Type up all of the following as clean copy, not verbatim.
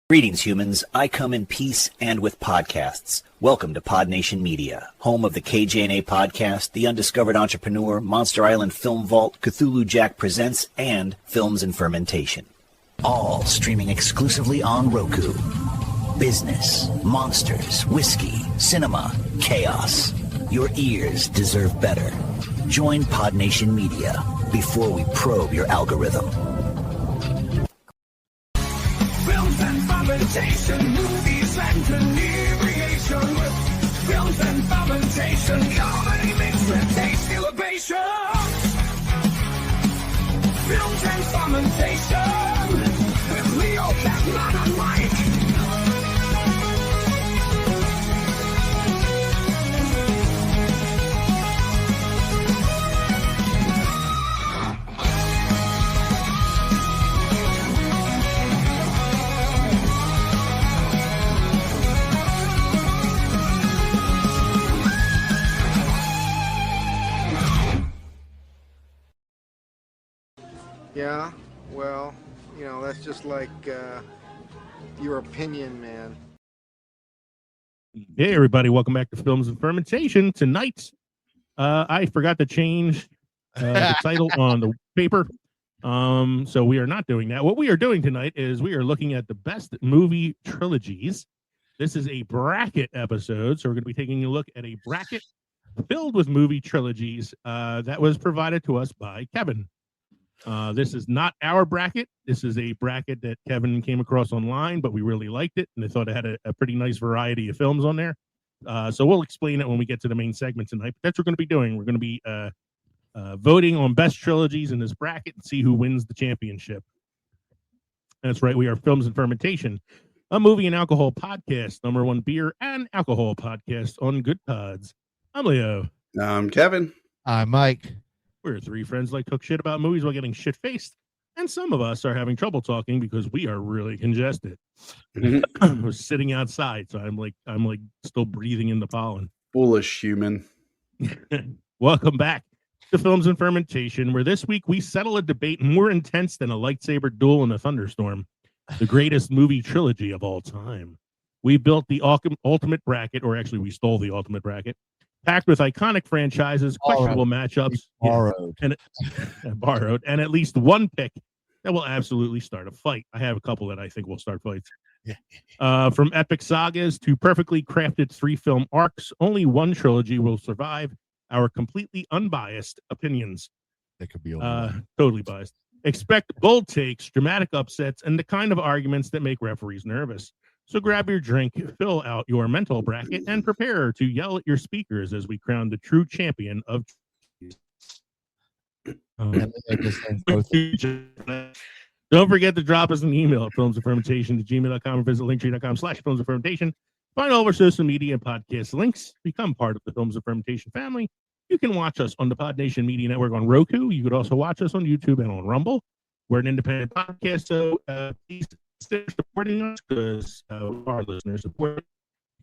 Greetings, humans. I come in peace and with podcasts. Welcome to Podnation Media, home of the KJ&A podcast, The Undiscovered Entrepreneur, Monster Island Film Vault, Cthulhu Jack Presents, and Films and Fermentation. All streaming exclusively on Roku. Business, monsters, whiskey, cinema, chaos. Your ears deserve better. Join Podnation Media before we probe your algorithm. Films and fermentation, movies and inebriation. Films and fermentation, comedy mixed with tasty libation. Films and fermentation, with Leo, Batman and Mike. Yeah, well, you know, that's just like your opinion, man. Hey, everybody. Welcome back to Films and Fermentation. Tonight, I forgot to change the title on the paper, so we are not doing that. What we are doing tonight is we are looking at the best movie trilogies. This is a bracket episode, so we're going to be taking a look at a bracket filled with movie trilogies that was provided to us by Kevin. This is not our bracket. This is a bracket that Kevin came across online, but we really liked it, and I thought it had a pretty nice variety of films on there. So we'll explain it when we get to the main segment tonight. But that's what we're going to be doing. We're going to be voting on best trilogies in this bracket and see who wins the championship. That's right. We are Films and Fermentation, a movie and alcohol podcast, #1 beer and alcohol podcast on Good Pods. I'm Leo. I'm Kevin. I'm Mike. We're three friends like talk shit about movies while getting shit-faced, and some of us are having trouble talking because we are really congested. We're sitting outside, so I'm like still breathing in the pollen. Foolish human. Welcome back to Films and Fermentation, where this week we settle a debate more intense than a lightsaber duel in a thunderstorm, the greatest movie trilogy of all time. We built the ultimate bracket, or actually we stole the ultimate bracket, packed with iconic franchises, questionable matchups, borrowed, and at least one pick that will absolutely start a fight. I have a couple that I think will start fights. From epic sagas to perfectly crafted 3-film arcs, only one trilogy will survive our completely unbiased opinions. That could be totally biased. Expect bold takes, dramatic upsets, and the kind of arguments that make referees nervous. So grab your drink, fill out your mental bracket, and prepare to yell at your speakers as we crown the true champion of. Don't forget to drop us an email at filmsandfermentation@gmail.com or visit linktree.com/filmsandfermentation. Find all of our social media and podcast links. Become part of the Films and Fermentation family. You can watch us on the Podnation Media Network on Roku. You could also watch us on YouTube and on Rumble. We're an independent podcast, so please stay supporting us because our listeners support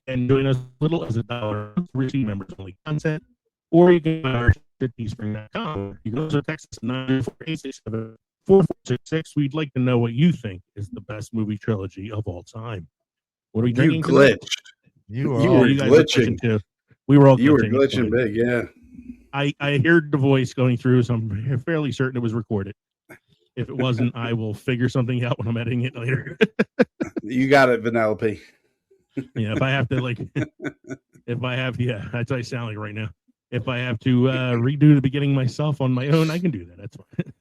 and join us little as $1 to receive members only content, or you can buy our shit at teespring.com. You can also text us 94867-4466. We'd like to know what you think is the best movie trilogy of all time. What are we drinking? You glitched. You were glitching too. We were all glitching. You were glitching big, yeah. I heard the voice going through, so I'm fairly certain it was recorded. If it wasn't, I will figure something out when I'm editing it later. You got it, Vanellope. Yeah, if I have to, that's what I sound like right now. If I have to redo the beginning myself on my own, I can do that. That's fine.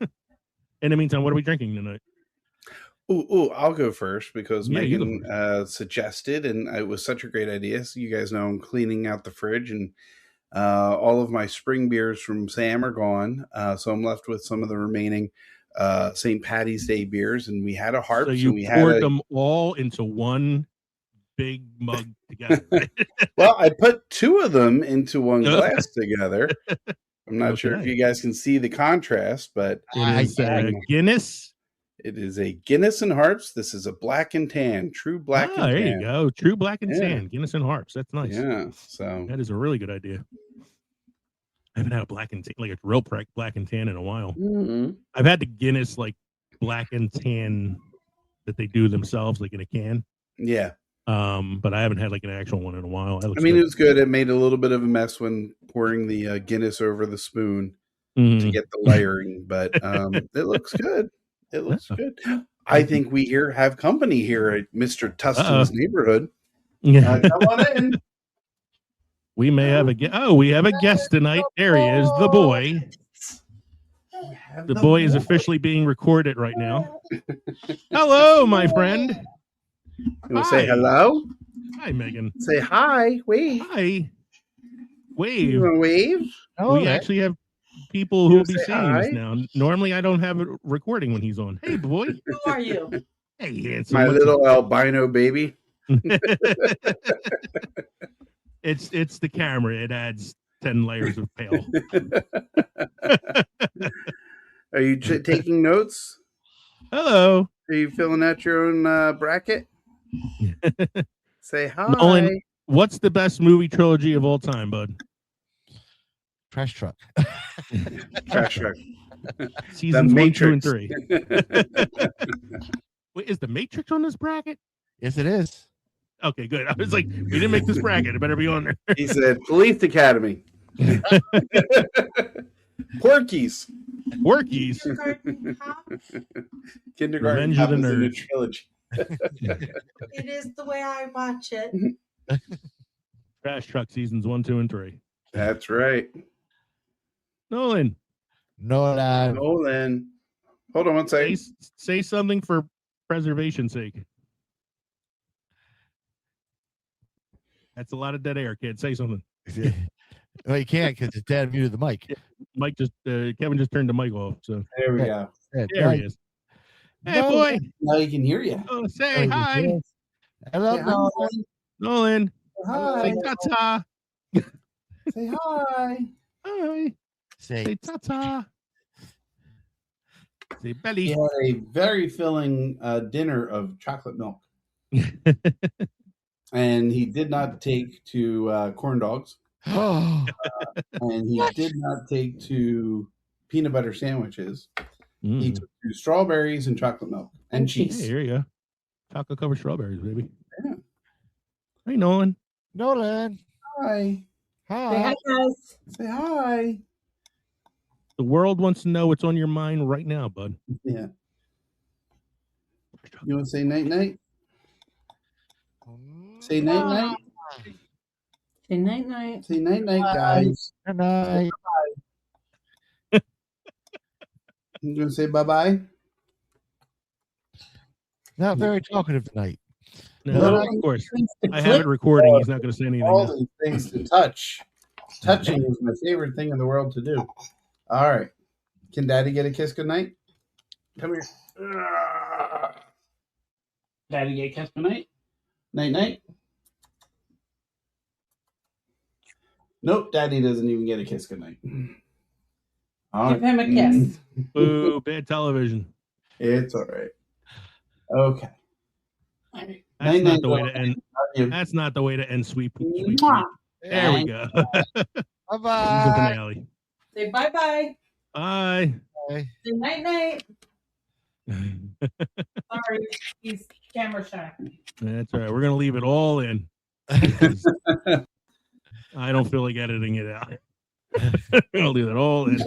In the meantime, what are we drinking tonight? I'll go first because Megan go suggested, and it was such a great idea. So you guys know I'm cleaning out the fridge, and all of my spring beers from Sam are gone. So I'm left with some of the remaining St. Patty's Day beers, and we had a harp. So you poured them all into one big mug together. Right? Well, I put 2 of them into one glass together. I'm not sure if you guys can see the contrast, but it is Guinness. It is a Guinness and Harps. This is a black and tan, true black and tan. There you go. True black and tan. Guinness and Harps. That's nice. Yeah. So that is a really good idea. I haven't had a black and tan, like a real black and tan in a while. Mm-hmm. I've had the Guinness like black and tan that they do themselves, like in a can. Yeah. But I haven't had like an actual one in a while. I mean, it was good. It made a little bit of a mess when pouring the Guinness over the spoon to get the layering, but it looks good. It looks good. I think we have company here at Mr. Tustin's neighborhood. Come on in. We may have we have a guest tonight. There he is, the boy. The boy is officially being recorded right now. Hello, my friend. You want to say hello? Hi, Megan. Say hi. Wave. Hi. Wave. You want to wave? We actually have people who will be seeing hi? this now. Normally, I don't have it recording when he's on. Hey, boy. Who are you? Hey, handsome. My little albino baby. It's the camera. It adds 10 layers of pale. Are you taking notes? Hello. Are you filling out your own bracket? Say hi. Nolan, what's the best movie trilogy of all time, bud? Trash Truck. Trash Truck. Seasons 1, 2, and 3. Wait, is the Matrix on this bracket? Yes, it is. Okay, good. I was like, we didn't make this bracket. It better be on there. He said, Police Academy. Porkies. Porkies. Kindergarten Revenge Cop of the is in a Nerds. trilogy. It is the way I watch it. Trash Truck Seasons 1, 2, and 3. That's right. Nolan, Nolan. Nolan. Hold on one second. say something for preservation's sake. That's a lot of dead air, kid. Say something. Well, you can't because it's Dad muted the mic. Mike Kevin just turned the mic off. So There we go. there he is. Hey, boy. Now you can hear you. Oh, say hi. Hello, Say Nolan. Nolan. Hi. Say ta-ta. Say hi. Hi. Say Say ta-ta. Say belly. He had a very filling dinner of chocolate milk. And he did not take to corn dogs. Oh, And he did not take to peanut butter sandwiches. He Mm. took to strawberries and chocolate milk and Hey, cheese. here you go. Chocolate covered strawberries, baby. Yeah. Hey, Nolan. Nolan. Hi. Say Hi. hi, guys. Say hi. The world wants to know what's on your mind right now, bud. Yeah. You want to say night night? Say night night. Say night night. Say night night, guys. Good night. You gonna say bye bye? Not very talkative tonight. No, No. of course. I have it recording. He's not going to say anything. All now. these things to touch. Touching is my favorite thing in the world to do. All right. Can Daddy get a kiss goodnight? Come here. Daddy get a kiss goodnight? Night night? Nope, Daddy doesn't even get a kiss goodnight. Give him a kiss. Boo, bad television. It's all right. Okay. That's Night, not night, the way to love end. you. That's not the way to end sweet. Mwah. There we go. Bye The bye. finale. Say bye bye. Bye. Say night night. Sorry, he's camera shy. That's all right. We're going to leave it all in. I don't feel like editing it out. I'll leave it all in.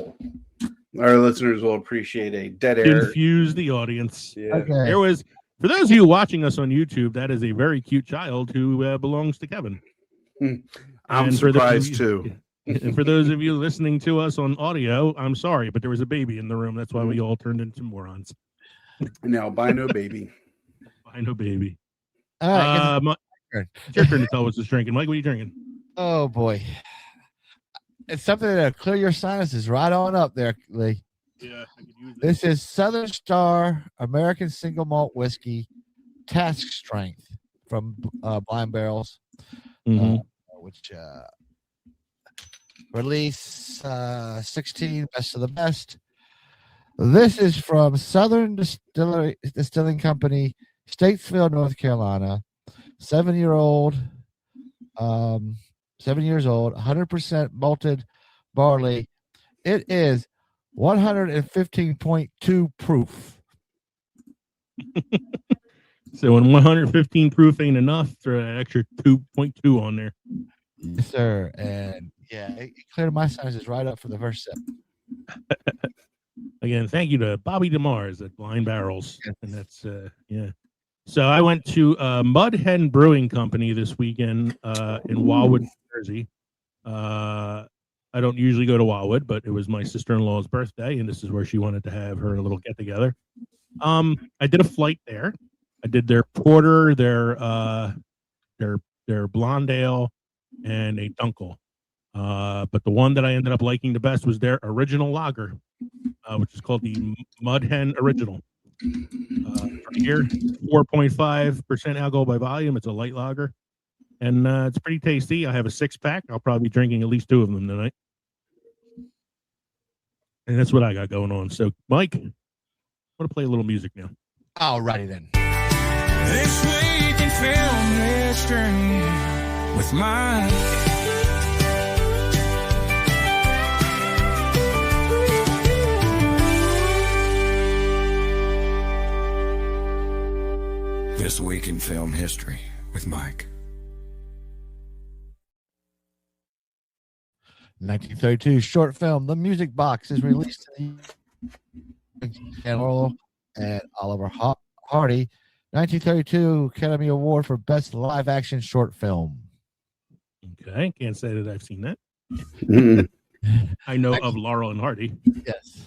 Our listeners will appreciate a dead air. Confuse the audience. Yeah. Okay. There was, for those of you watching us on YouTube, that is a very cute child who belongs to Kevin. I'm And for those surprised of too. you- And for those of you listening to us on audio, I'm sorry, but there was a baby in the room. That's why we all turned into morons. An albino baby. I know, baby. All right. It's your turn to tell us what's drinking. Mike, what are you drinking? Oh boy. It's something that'll clear your sinuses right on up there, Lee. Yeah, I could use This is Southern Star American Single Malt Whiskey, Task Strength from Blind Barrels, which release 16 Best of the Best. This is from Southern Distilling Company, Statesville, North Carolina. 7 years old, 100% malted barley. It is 115.2 proof. So when 115 proof ain't enough, throw an extra 2.2 on there. Yes, sir. And yeah, it cleared my sizes right up for the first sip. Again, thank you to Bobby DeMars at Blind Barrels. And that's, yeah. So I went to Mud Hen Brewing Company this weekend in Wildwood, New Jersey. I don't usually go to Wildwood, but it was my sister-in-law's birthday, and this is where she wanted to have her little get-together. I did a flight there. I did their porter, their blonde ale, and a dunkel. But the one that I ended up liking the best was their original lager, which is called the Mud Hen Original. Right here, 4.5% alcohol by volume. It's a light lager, and it's pretty tasty. I have a 6-pack. I'll probably be drinking at least 2 of them tonight. And that's what I got going on. So, Mike, I'm going to play a little music now. Alrighty then. This week in film history with Mike. This week in film history with Mike. 1932 short film The Music Box is released to the Laurel and Oliver Hardy. 1932 Academy Award for Best Live Action Short Film. Okay, can't say that I've seen that. Mm. I know of Laurel and Hardy. Yes.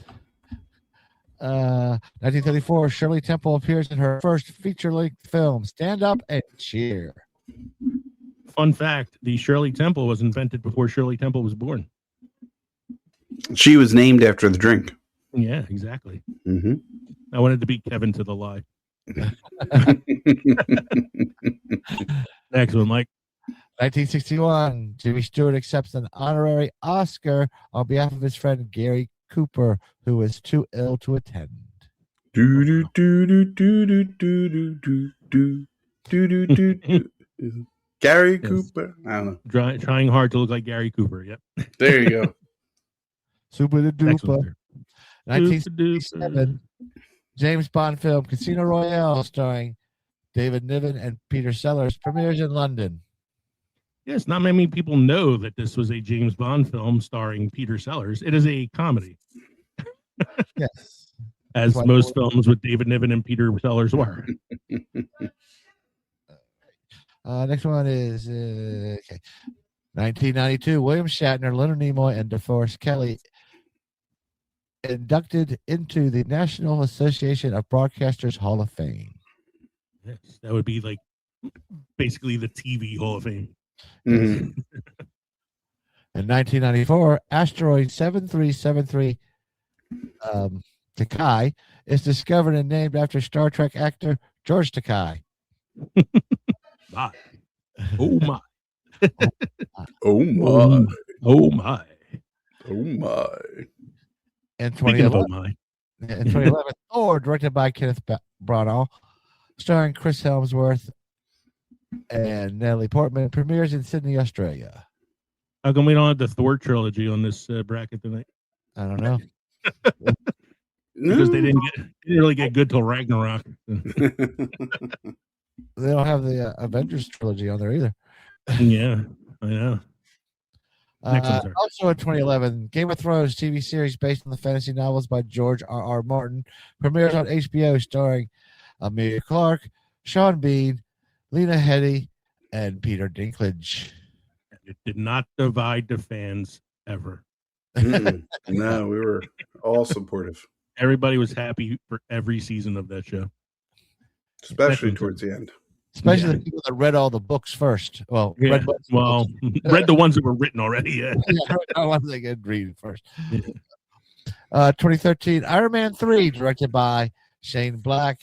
1934 Shirley Temple appears in her first feature-length film, Stand Up and Cheer. Fun fact, the Shirley Temple was invented before Shirley Temple was born. She was named after the drink. Yeah, exactly. Mm-hmm. I wanted to beat Kevin to the lie. Next one, Mike. 1961 Jimmy Stewart accepts an honorary Oscar on behalf of his friend Gary Cooper, who was too ill to attend. Do do do do do do do do do do do do. Gary Cooper. I don't know. Trying hard to look like Gary Cooper. Yep. There you go. Super the Next one, duper. sir. 1967 James Bond film Casino Royale, starring David Niven and Peter Sellers, premieres in London. Yes, not many people know that this was a James Bond film starring Peter Sellers. It is a comedy, Yes. as most films with David Niven and Peter Sellers were. Next one is 1992. William Shatner, Leonard Nimoy, and DeForest Kelley inducted into the National Association of Broadcasters Hall of Fame. Yes, that would be like basically the TV Hall of Fame. Mm-hmm. In 1994, asteroid 7373 Takai is discovered and named after Star Trek actor George Takai. My. Oh my. Oh my. Oh my. Oh my. In Speaking of 2011, oh my. in 2011 Thor, directed by Kenneth Branagh, starring Chris Hemsworth and Natalie Portman, premieres in Sydney, Australia. How come we don't have the Thor trilogy on this bracket tonight? I don't know. Because they didn't really get good till Ragnarok. They don't have the Avengers trilogy on there either. Yeah, I know. Next one, sir. Also in 2011, Game of Thrones TV series based on the fantasy novels by George R.R. Martin premieres on HBO, starring Amelia Clark, Sean Bean, Lena Headey, and Peter Dinklage. It did not divide the fans ever. No, we were all supportive, Everybody was happy for every season of that show. especially towards the end. Especially the people that read all the books first. Well, Yeah. read books. Read the ones that were written already. Yeah. I want to get read first. 2013, Iron Man 3, directed by Shane Black,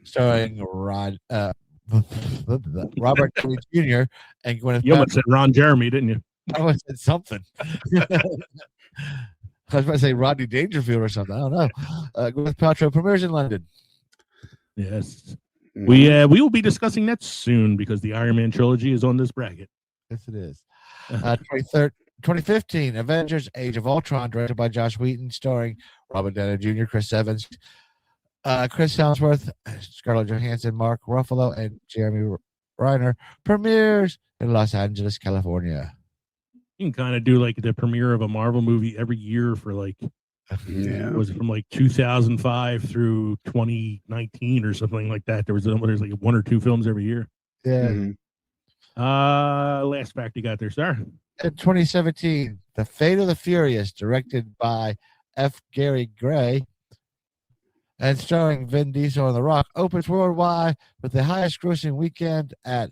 starring Robert Downey Jr. and Gwyneth You almost Paltrow. said Ron Jeremy, didn't you? I almost said something. I was about to say Rodney Dangerfield or something. I don't know. Gwyneth Paltrow premieres in London. Yes. We will be discussing that soon because the Iron Man trilogy is on this bracket. Yes, it is. 2015, Avengers: Age of Ultron, directed by Joss Whedon, starring Robert Downey Jr., Chris Evans, Chris Helmsworth, Scarlett Johansson, Mark Ruffalo, and Jeremy Renner premieres in Los Angeles, California. You can kind of do like the premiere of a Marvel movie every year for like, was it from like 2005 through 2019 or something like that? There's like 1 or 2 films every year. Yeah. Last fact you got there, sir. In 2017, The Fate of the Furious, directed by F. Gary Gray and starring Vin Diesel and The Rock, opens worldwide with the highest grossing weekend at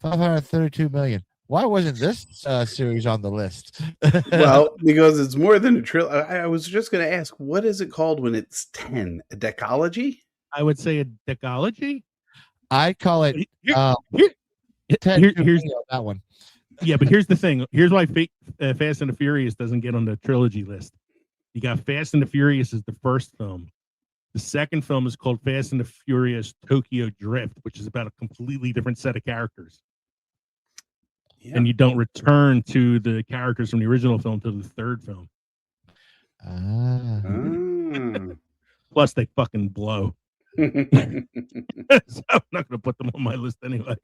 $532 million. Why wasn't this series on the list? Well, because it's more than a trilogy. I was just going to ask, what is it called when it's 10? A decalogy? I would say a decalogy. I call it here's that one. Yeah, but here's the thing. Here's why Fast and the Furious doesn't get on the trilogy list. You got Fast and the Furious is the first film. The second film is called Fast and the Furious Tokyo Drift, which is about a completely different set of characters. Yeah. And you don't return to the characters from the original film to the third film. Plus, they fucking blow. So I'm not going to put them on my list anyway.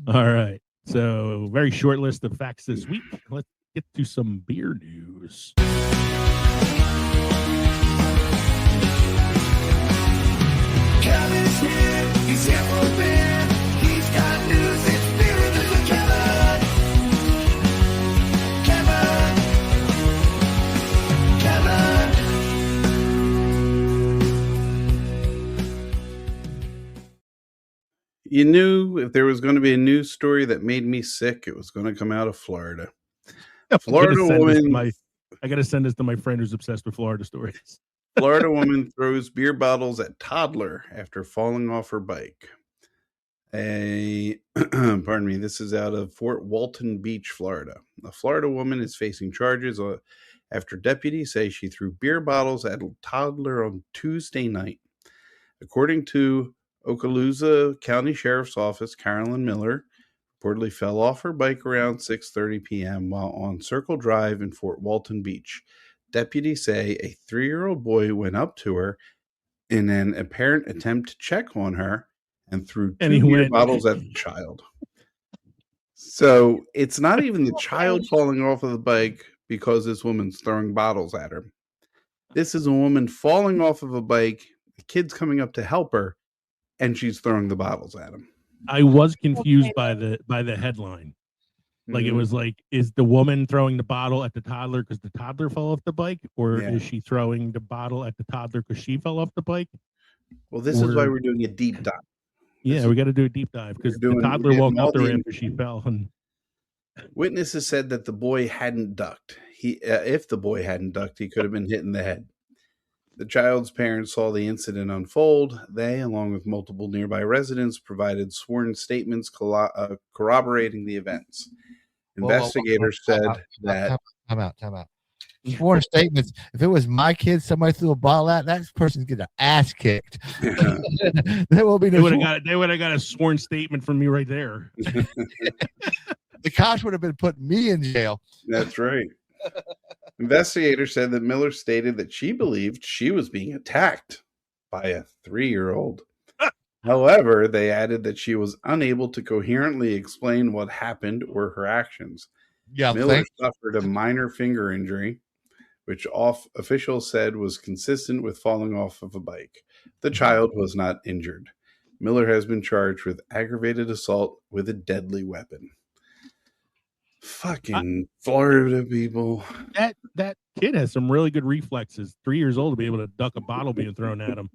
All right. So, very short list of facts this week. Let's get to some beer news. Kevin's here. He's here for beer. He's got news. It's beer and news with Kevin. You knew if there was going to be a news story that made me sick, it was going to come out of Florida. Florida woman. I got to send this to my friend who's obsessed with Florida stories. Florida woman throws beer bottles at toddler after falling off her bike. Pardon me, this is out of Fort Walton Beach, Florida. A Florida woman is facing charges after deputies say she threw beer bottles at a toddler on Tuesday night. According to Okaloosa County Sheriff's Office, Carolyn Miller reportedly fell off her bike around 6:30 p.m. while on Circle Drive in Fort Walton Beach. Deputies say a 3-year-old boy went up to her in an apparent attempt to check on her and threw 2 beer bottles at the child. So it's not even the child falling off of the bike because this woman's throwing bottles at her. This is a woman falling off of a bike, the kid's coming up to help her, and she's throwing the bottles at him. I was confused by the headline. Like it was like, is the woman throwing the bottle at the toddler because the toddler fell off the bike, or is she throwing the bottle at the toddler because she fell off the bike? Well, this is why we're doing a deep dive. Yeah, we got to do a deep dive because the toddler walked up there after she fell. And witnesses said that the boy hadn't ducked. If the boy hadn't ducked, he could have been hit in the head. The child's parents saw the incident unfold. They, along with multiple nearby residents, provided sworn statements corroborating the events. Investigators said that... Time out. Sworn statements. If it was my kid, somebody threw a bottle at, that person's getting their ass kicked. There will be no. They would have got a sworn statement from me right there. The cops would have been putting me in jail. That's right. Investigators said that Miller stated that she believed she was being attacked by a 3-year-old. However, they added that she was unable to coherently explain what happened or her actions. Yeah, Miller suffered a minor finger injury, which officials said was consistent with falling off of a bike. The child was not injured. Miller has been charged with aggravated assault with a deadly weapon. Fucking Florida people. That kid has some really good reflexes. 3 years old to be able to duck a bottle being thrown at him.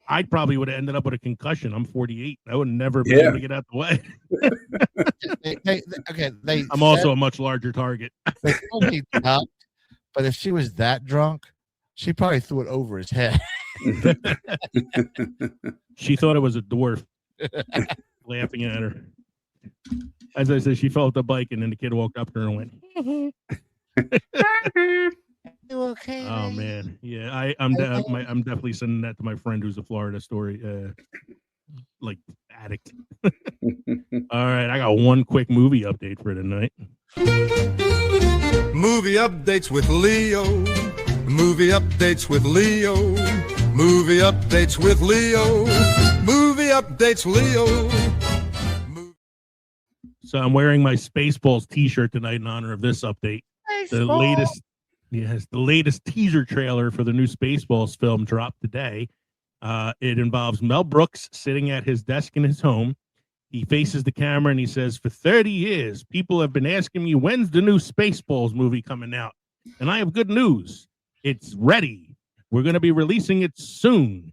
I probably would have ended up with a concussion. I'm 48. I would never be able to get out the way. I'm also a much larger target. They told me ducked, but if she was that drunk, she probably threw it over his head. She thought it was a dwarf laughing at her. As I said, she fell off the bike, and then the kid walked up to her and went, "You okay?" Oh man, yeah. I'm definitely sending that to my friend who's a Florida story like addict. All right, I got one quick movie update for tonight. Movie updates with Leo. Movie updates with Leo. Movie updates with Leo. Movie updates, Leo. So I'm wearing my Spaceballs t-shirt tonight in honor of this update. The latest teaser trailer for the new Spaceballs film dropped today. It involves Mel Brooks sitting at his desk in his home. He faces the camera and he says, "For 30 years, people have been asking me, when's the new Spaceballs movie coming out? And I have good news. It's ready. We're going to be releasing it soon.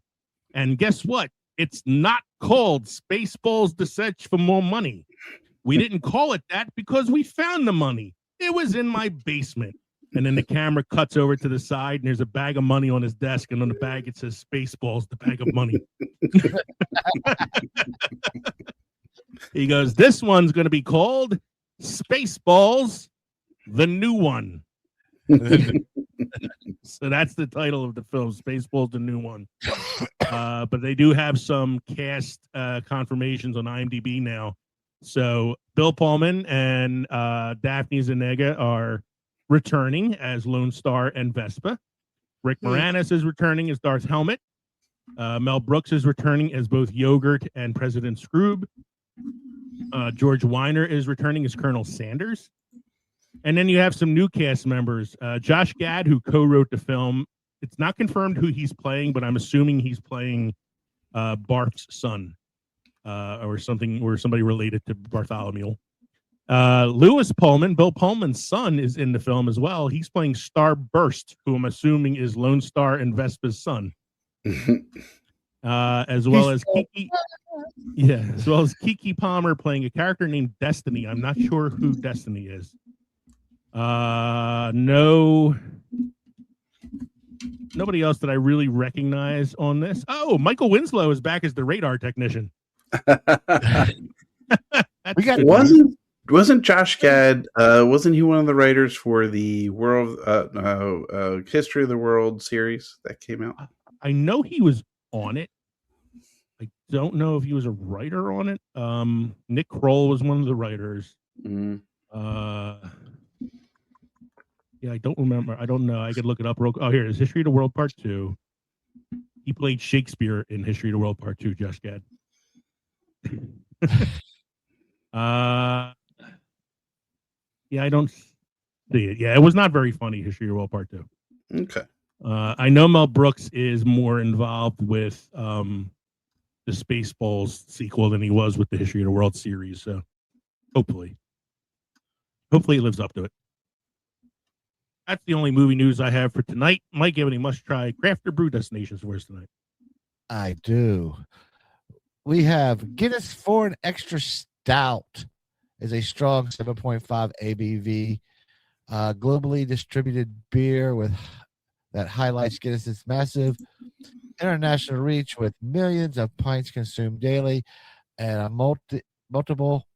And guess what? It's not called Spaceballs: The Search for More Money. We didn't call it that because we found the money. It was in my basement." And then the camera cuts over to the side, and there's a bag of money on his desk, and on the bag it says Spaceballs, the bag of money. He goes, "This one's going to be called Spaceballs, the New One." So that's the title of the film, Spaceballs, the New One. But they do have some cast confirmations on IMDb now. So Bill Pullman and Daphne Zuniga are returning as Lone Star and Vespa. Rick Moranis is returning as Darth Helmet. Mel Brooks is returning as both Yogurt and President Scroob. George Weiner is returning as Colonel Sanders. And then you have some new cast members. Josh Gad, who co-wrote the film. It's not confirmed who he's playing, but I'm assuming he's playing Barth's son or something, or somebody related to Bartholomew. Lewis Pullman, Bill Pullman's son, is in the film as well. He's playing Starburst, who I'm assuming is Lone Star and Vespa's son. As well as Kiki Palmer playing a character named Destiny. I'm not sure who Destiny is. Nobody else that I really recognize on this. Oh, Michael Winslow is back as the radar technician. Wasn't Josh Gad? Wasn't he one of the writers for the History of the World series that came out? I know he was on it. I don't know if he was a writer on it. Nick Kroll was one of the writers. Mm-hmm. Yeah, I don't remember. I don't know. I could look it up. Oh, here it is. History of the World Part 2. He played Shakespeare in History of the World Part 2, Josh Gad. Yeah, I don't see it. Yeah, it was not very funny, History of the World Part 2. Okay. I know Mel Brooks is more involved with the Spaceballs sequel than he was with the History of the World series, so hopefully he lives up to it. That's the only movie news I have for tonight. Mike, you have any must-try craft or brew destinations for us tonight? I do. We have Guinness Foreign Extra Stout is a strong 7.5 ABV, globally distributed beer that highlights Guinness's massive international reach with millions of pints consumed daily and multiple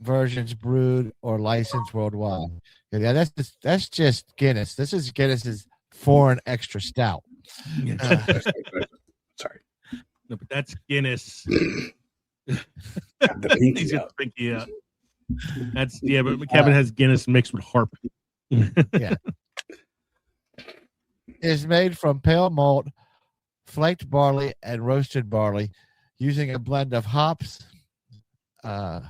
versions brewed or licensed worldwide. Yeah, that's just Guinness. This is Guinness's Foreign Extra Stout. Sorry. No, but that's Guinness. The pinky out. That's but Kevin has Guinness mixed with Harp. Yeah. It's made from pale malt, flaked barley, and roasted barley, using a blend of hops. The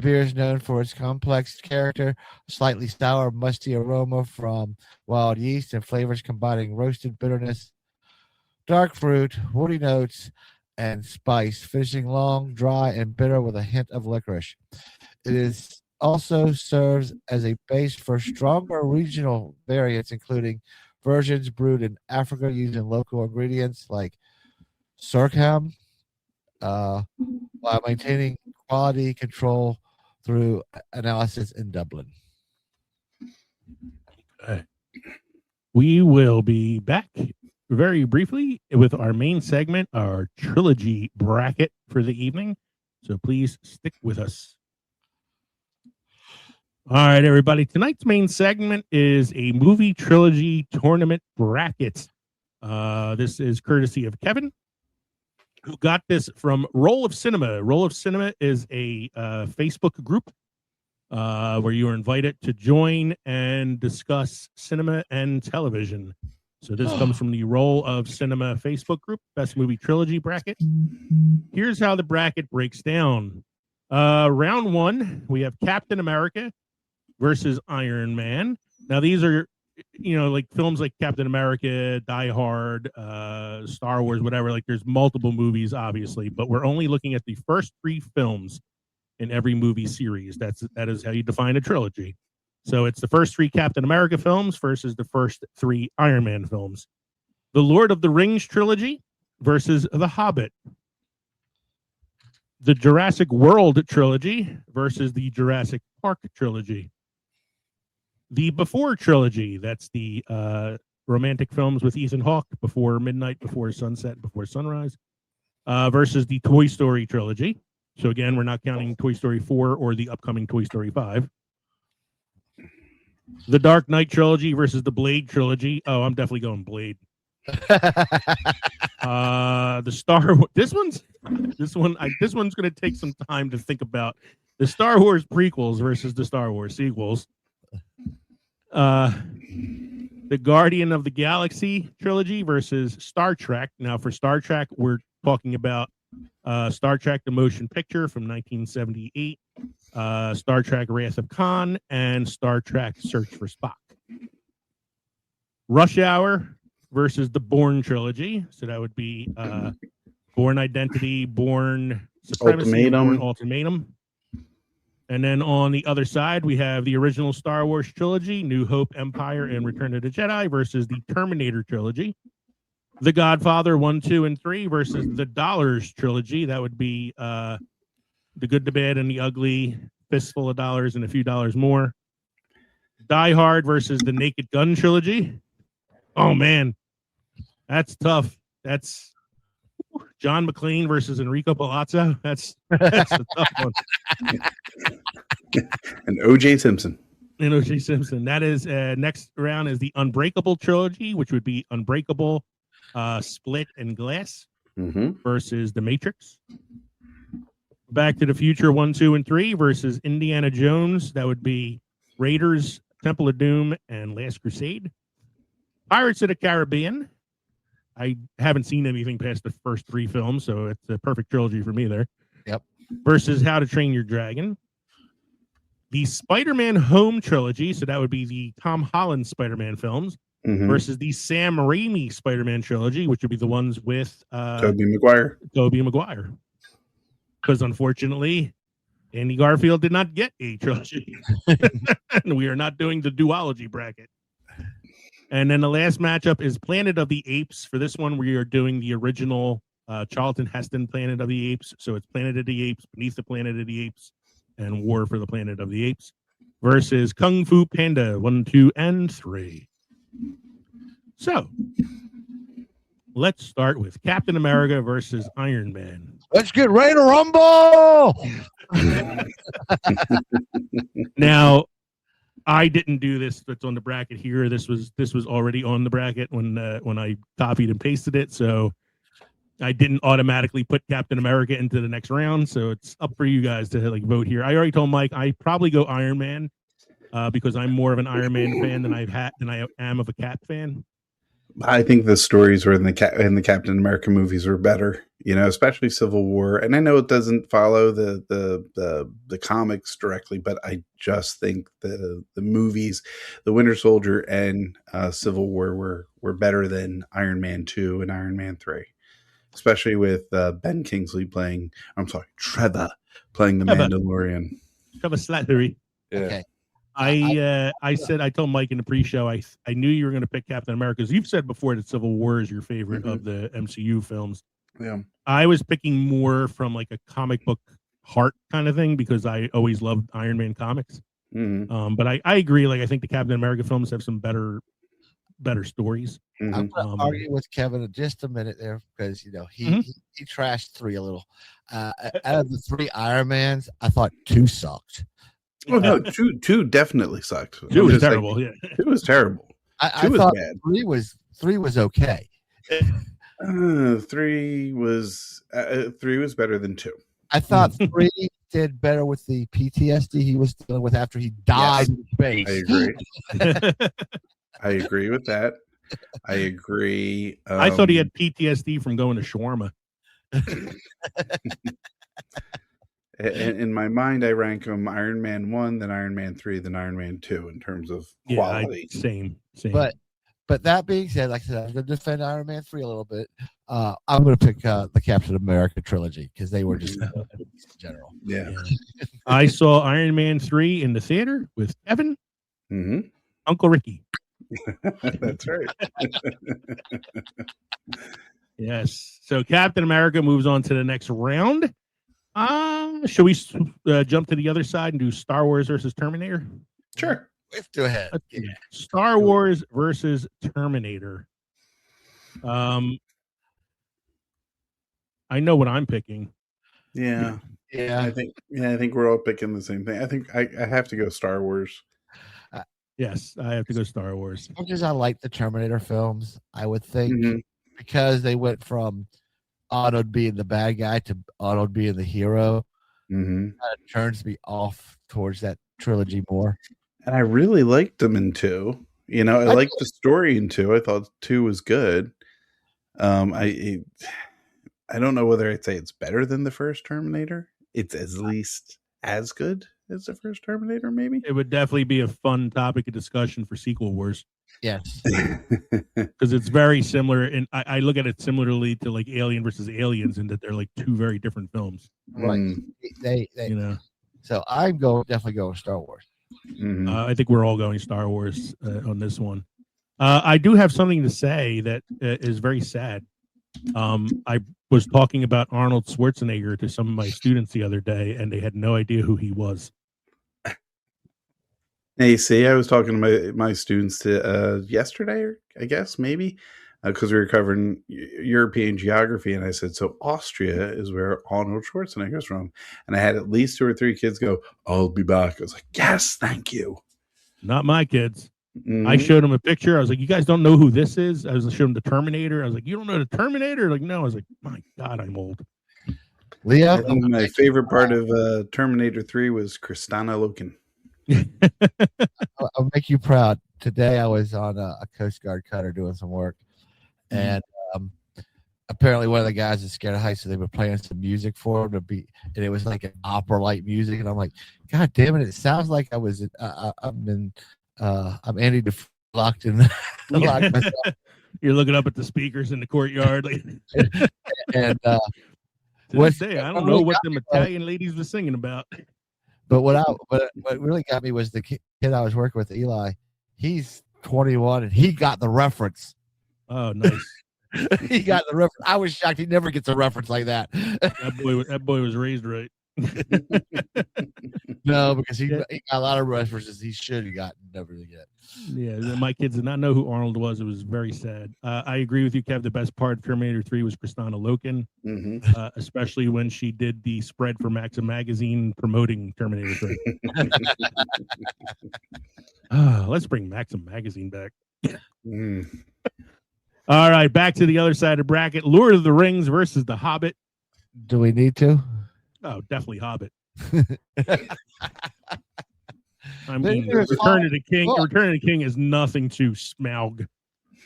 beer is known for its complex character, slightly sour, musty aroma from wild yeast, and flavors combining roasted bitterness, dark fruit, woody notes, and spice, finishing long, dry, and bitter with a hint of licorice. It is also serves as a base for stronger regional variants, including versions brewed in Africa using local ingredients like sorghum, while maintaining quality control through analysis in Dublin. Okay. We will be back very briefly with our main segment, our trilogy bracket for the evening. So please stick with us. All right, everybody. Tonight's main segment is a movie trilogy tournament bracket. This is courtesy of Kevin, who got this from Roll of Cinema. Roll of Cinema is a Facebook group where you are invited to join and discuss cinema and television. So this comes from the Roll of Cinema Facebook group, Best Movie Trilogy bracket. Here's how the bracket breaks down. Round 1, we have Captain America versus Iron Man. Now, these are, like films like Captain America, Die Hard, Star Wars, whatever. Like, there's multiple movies, obviously, but we're only looking at the first 3 films in every movie series. That is how you define a trilogy. So it's the first 3 Captain America films versus the first 3 Iron Man films. The Lord of the Rings trilogy versus The Hobbit. The Jurassic World trilogy versus the Jurassic Park trilogy. The Before trilogy, that's the romantic films with Ethan Hawke, Before Midnight, Before Sunset, Before Sunrise, versus the Toy Story trilogy. So again, we're not counting Toy Story 4 or the upcoming Toy Story 5. The Dark Knight trilogy versus the Blade trilogy. Oh, I'm definitely going Blade. The Star Wars. This one's going to take some time to think about. The Star Wars prequels versus the Star Wars sequels. The Guardian of the Galaxy trilogy versus Star Trek. Now, for Star Trek, we're talking about Star Trek: The Motion Picture from 1978, Star Trek: Wrath of Khan, and Star Trek: Search for Spock. Rush Hour versus the Bourne trilogy. So that would be Bourne Identity, Bourne Supremacy, Bourne Ultimatum. And then on the other side, we have the original Star Wars trilogy, New Hope, Empire, and Return of the Jedi versus the Terminator trilogy. The Godfather 1, 2, and 3 versus the Dollars trilogy. That would be The Good, the Bad, and the Ugly, Fistful of Dollars and a Few Dollars More. Die Hard versus the Naked Gun trilogy. Oh, man. That's tough. That's John McClane versus Enrico Palazzo. That's a tough one. And O.J. Simpson. And O.J. Simpson. That is next round is the Unbreakable trilogy, which would be Unbreakable, Split, and Glass versus The Matrix. Back to the Future 1, 2, and 3 versus Indiana Jones. That would be Raiders, Temple of Doom, and Last Crusade. Pirates of the Caribbean. I haven't seen anything past the first 3 films, so it's a perfect trilogy for me there. Yep. Versus How to Train Your Dragon. The Spider-Man Home trilogy, so that would be the Tom Holland Spider-Man films, versus the Sam Raimi Spider-Man trilogy, which would be the ones with Tobey Maguire. Because unfortunately, Andy Garfield did not get a trilogy. And we are not doing the duology bracket. And then the last matchup is Planet of the Apes. For this one, we are doing the original Charlton Heston Planet of the Apes. So it's Planet of the Apes, Beneath the Planet of the Apes, and War for the Planet of the Apes versus Kung Fu Panda 1, 2, and 3. So let's start with Captain America versus Iron Man. Let's get ready to rumble. Now, I didn't do this. That's on the bracket here. This was already on the bracket when I copied and pasted it. So I didn't automatically put Captain America into the next round. So it's up for you guys to vote here. I already told Mike I probably go Iron Man because I'm more of an Iron Man fan than I am of a Cap fan. I think the stories were in the Captain America movies were better, especially Civil War. And I know it doesn't follow the comics directly, but I just think the movies, The Winter Soldier and Civil War were better than Iron Man 2 and Iron Man 3, especially with Ben Kingsley Trevor playing the Mandalorian. Trevor Slattery. Yeah. Okay. I told Mike in the pre-show, I knew you were going to pick Captain America because you've said before that Civil War is your favorite of the MCU films. Yeah. I was picking more from like a comic book heart kind of thing because I always loved Iron Man comics. But I agree. I think the Captain America films have some better stories. I'm going to argue with Kevin in just a minute there because he trashed 3 a little. Out of the 3 Iron Mans, I thought 2 sucked. Oh no, two definitely sucked. 2 was terrible. Yeah, 2 was terrible. I thought bad. 3 was okay. 3 was better than 2. I thought 3 did better with the PTSD he was dealing with after he died in space. I agree. I agree with that. I agree. I thought he had PTSD from going to shawarma. In my mind, I rank them Iron Man 1, then Iron Man 3, then Iron Man 2 in terms of quality. Same. But that being said, like I said, I'm going to defend Iron Man 3 a little bit. I'm going to pick the Captain America trilogy because they were just in general. Yeah. I saw Iron Man 3 in the theater with Kevin, Uncle Ricky. That's right. Yes. So Captain America moves on to the next round. Should we jump to the other side and do Star Wars versus Terminator? Sure. Let's go ahead. Yeah. Star Wars versus Terminator. I know what I'm picking. Yeah. I think we're all picking the same thing. I think I have to go Star Wars. Yes, I have to go Star Wars. As much as I like the Terminator films, I would think because they went from Arnold being the bad guy to Arnold being the hero, kind of turns me off towards that trilogy more. And I really liked them in 2. You know, I liked the story in 2. I thought 2 was good. I don't know whether I'd say it's better than the first Terminator. It's at least as good as the first Terminator, maybe. It would definitely be a fun topic of discussion for sequel wars. Yes. Because it's very similar, and I look at it similarly to like Alien versus Aliens in that they're like 2 very different films. Right. They you know. So I'm definitely go with Star Wars. I think we're all going Star Wars on this one. I do have something to say that is very sad. I was talking about Arnold Schwarzenegger to some of my students the other day, and they had no idea who he was. Hey, see, I was talking to my students yesterday, I guess, maybe, because we were covering European geography, and I said, so Austria is where Arnold Schwarzenegger is from. And I had at least 2 or 3 kids go, I'll be back. I was like, yes, thank you. Not my kids. I showed them a picture. I was like, you guys don't know who this is? I was showing them the Terminator. I was like, you don't know the Terminator? Like, no. I was like, my God, I'm old. Leo? My favorite part of Terminator 3 was Kristana Loken. I'll make you proud. Today I was on a Coast Guard cutter doing some work, and apparently one of the guys is scared of heights, so they were playing some music for him to be, and it was like an opera-like music, and I'm like, God damn it! It sounds like I was I'm Andy locked in. Locked myself. You're looking up at the speakers in the courtyard, and this day, I don't know what them Italian ladies were singing about. But what really got me was the kid I was working with, Eli. He's 21 and he got the reference. Oh, nice. He got the reference. I was shocked. He never gets a reference like that. That boy was raised right. No, because he got a lot of references he should have gotten, never get. Yeah, my kids did not know who Arnold was. It was very sad. I agree with you, Kev. The best part of Terminator 3 was Kristana Loken, especially when she did the spread for Maxim magazine promoting Terminator 3. Let's bring Maxim magazine back. All right, back to the other side of the bracket. Lord of the Rings versus The Hobbit. Do we need to? Oh, definitely Hobbit. I mean, Return of the King. Return of the King is nothing to Smaug.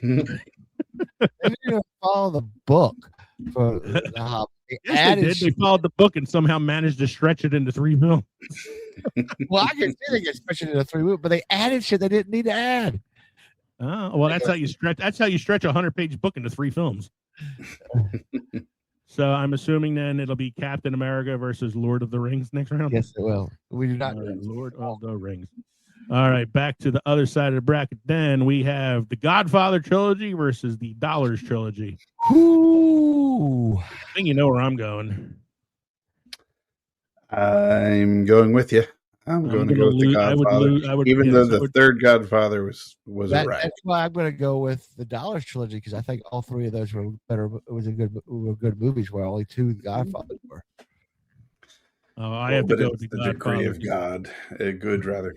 They didn't follow the book for The Hobbit. Yes, they did. They followed the book and somehow managed to stretch it into 3 films. Well, I can see they get stretched into 3 movies, but they added shit they didn't need to add. Oh, well, that's how you stretch. That's how you stretch a 100-page book into 3 films. So I'm assuming then it'll be Captain America versus Lord of the Rings next round. Yes, it will. We do not. Lord of the Rings. All right, back to the other side of the bracket. Then we have the Godfather trilogy versus the Dollars trilogy. Ooh. I think you know where I'm going. I'm going with you. I'm going to go with the Godfather. Even though the third Godfather was a wreck. That's why I'm going to go with the Dollars trilogy, because I think all 3 of those were better. It was were good movies, where only 2 Godfathers were. Oh, I have to go with the decree of God. Good, rather.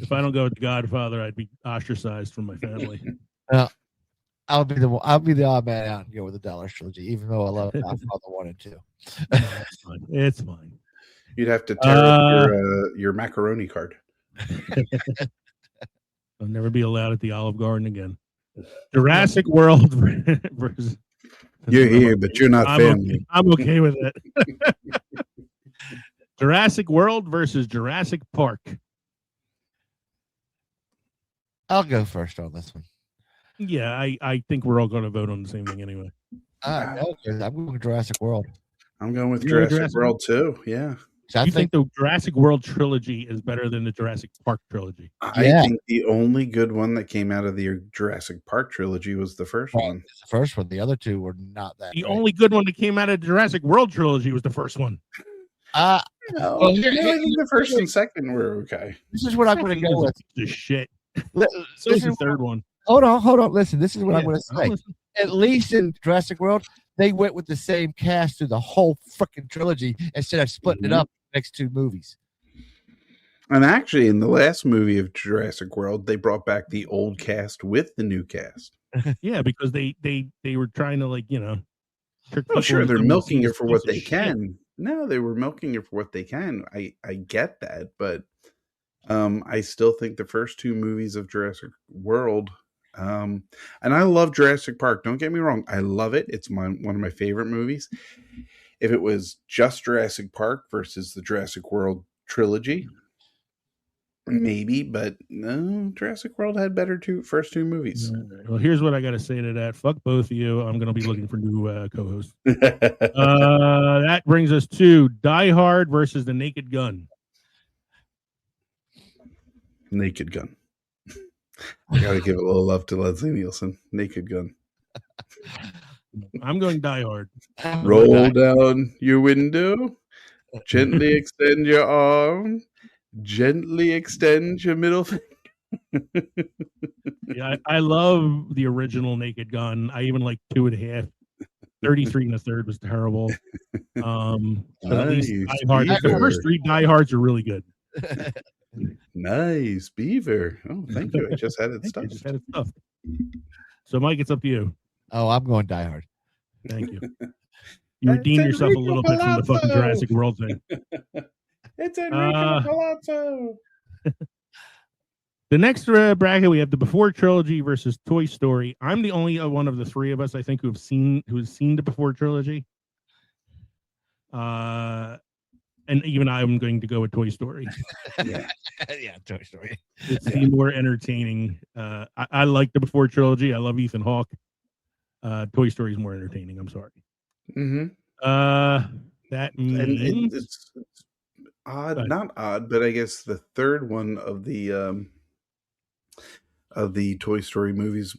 If I don't go with the Godfather, I'd be ostracized from my family. I'll be the odd man out and go with the Dollars trilogy, even though I love Godfather 1 and 2. It's fine. You'd have to tear up your macaroni card. I'll never be allowed at the Olive Garden again. Jurassic World versus. You're here, but you're not family. I'm okay with it. Jurassic World versus Jurassic Park. I'll go first on this one. Yeah, I think we're all going to vote on the same thing anyway. I'm going with Jurassic World. I'm going with You're Jurassic World too. Yeah. So You think the Jurassic World trilogy is better than the Jurassic Park trilogy? I think the only good one that came out of the Jurassic Park trilogy was the first one. The first one. The other two were not that. The only good one that came out of the Jurassic World trilogy was the first one. I think the first and second were okay. This is what I'm going to go with. The shit. So is the third one. Hold on. Listen, this is what I'm going to say. At least in Jurassic World, they went with the same cast through the whole freaking trilogy instead of splitting it up next two movies. And actually, in the last movie of Jurassic World, they brought back the old cast with the new cast. Yeah, because they were trying to trick Oh, sure, they're into milking seeing it for this what piece of they shit. can. No, they were milking it for what they can. I get that, but I still think the first two movies of Jurassic World, and I love Jurassic Park. Don't get me wrong, I love it. It's one of my favorite movies. If it was just Jurassic Park versus the Jurassic World trilogy, maybe, but no, Jurassic World had better first two movies. Well, here's what I got to say to that. Fuck both of you. I'm going to be looking for new co-hosts. That brings us to Die Hard versus The Naked Gun. Naked Gun. I gotta give a little love to Leslie Nielsen. Naked Gun. I'm going Die Hard. Roll down your window. Gently extend your arm. Gently extend your middle finger. Yeah, I love the original Naked Gun. I even like 2.5. 33 1/3 was terrible. But at least Die Hard. The first three Die Hards are really good. Nice beaver. Oh, thank you. I just had it stuffed. So, Mike, it's up to you. Oh, I'm going Die Hard. Thank you. You redeemed yourself a little bit from the fucking Jurassic World thing. It's Enrico Palazzo. The next bracket, we have the Before trilogy versus Toy Story. I'm the only one of the three of us, I think, who's seen the Before trilogy. And even I'm going to go with Toy Story. Yeah, Toy Story. It's the more entertaining. I like the Before trilogy. I love Ethan Hawke. Toy Story is more entertaining. I'm sorry. Mm-hmm. That means and it's odd, not odd, but I guess the third one of the Toy Story movies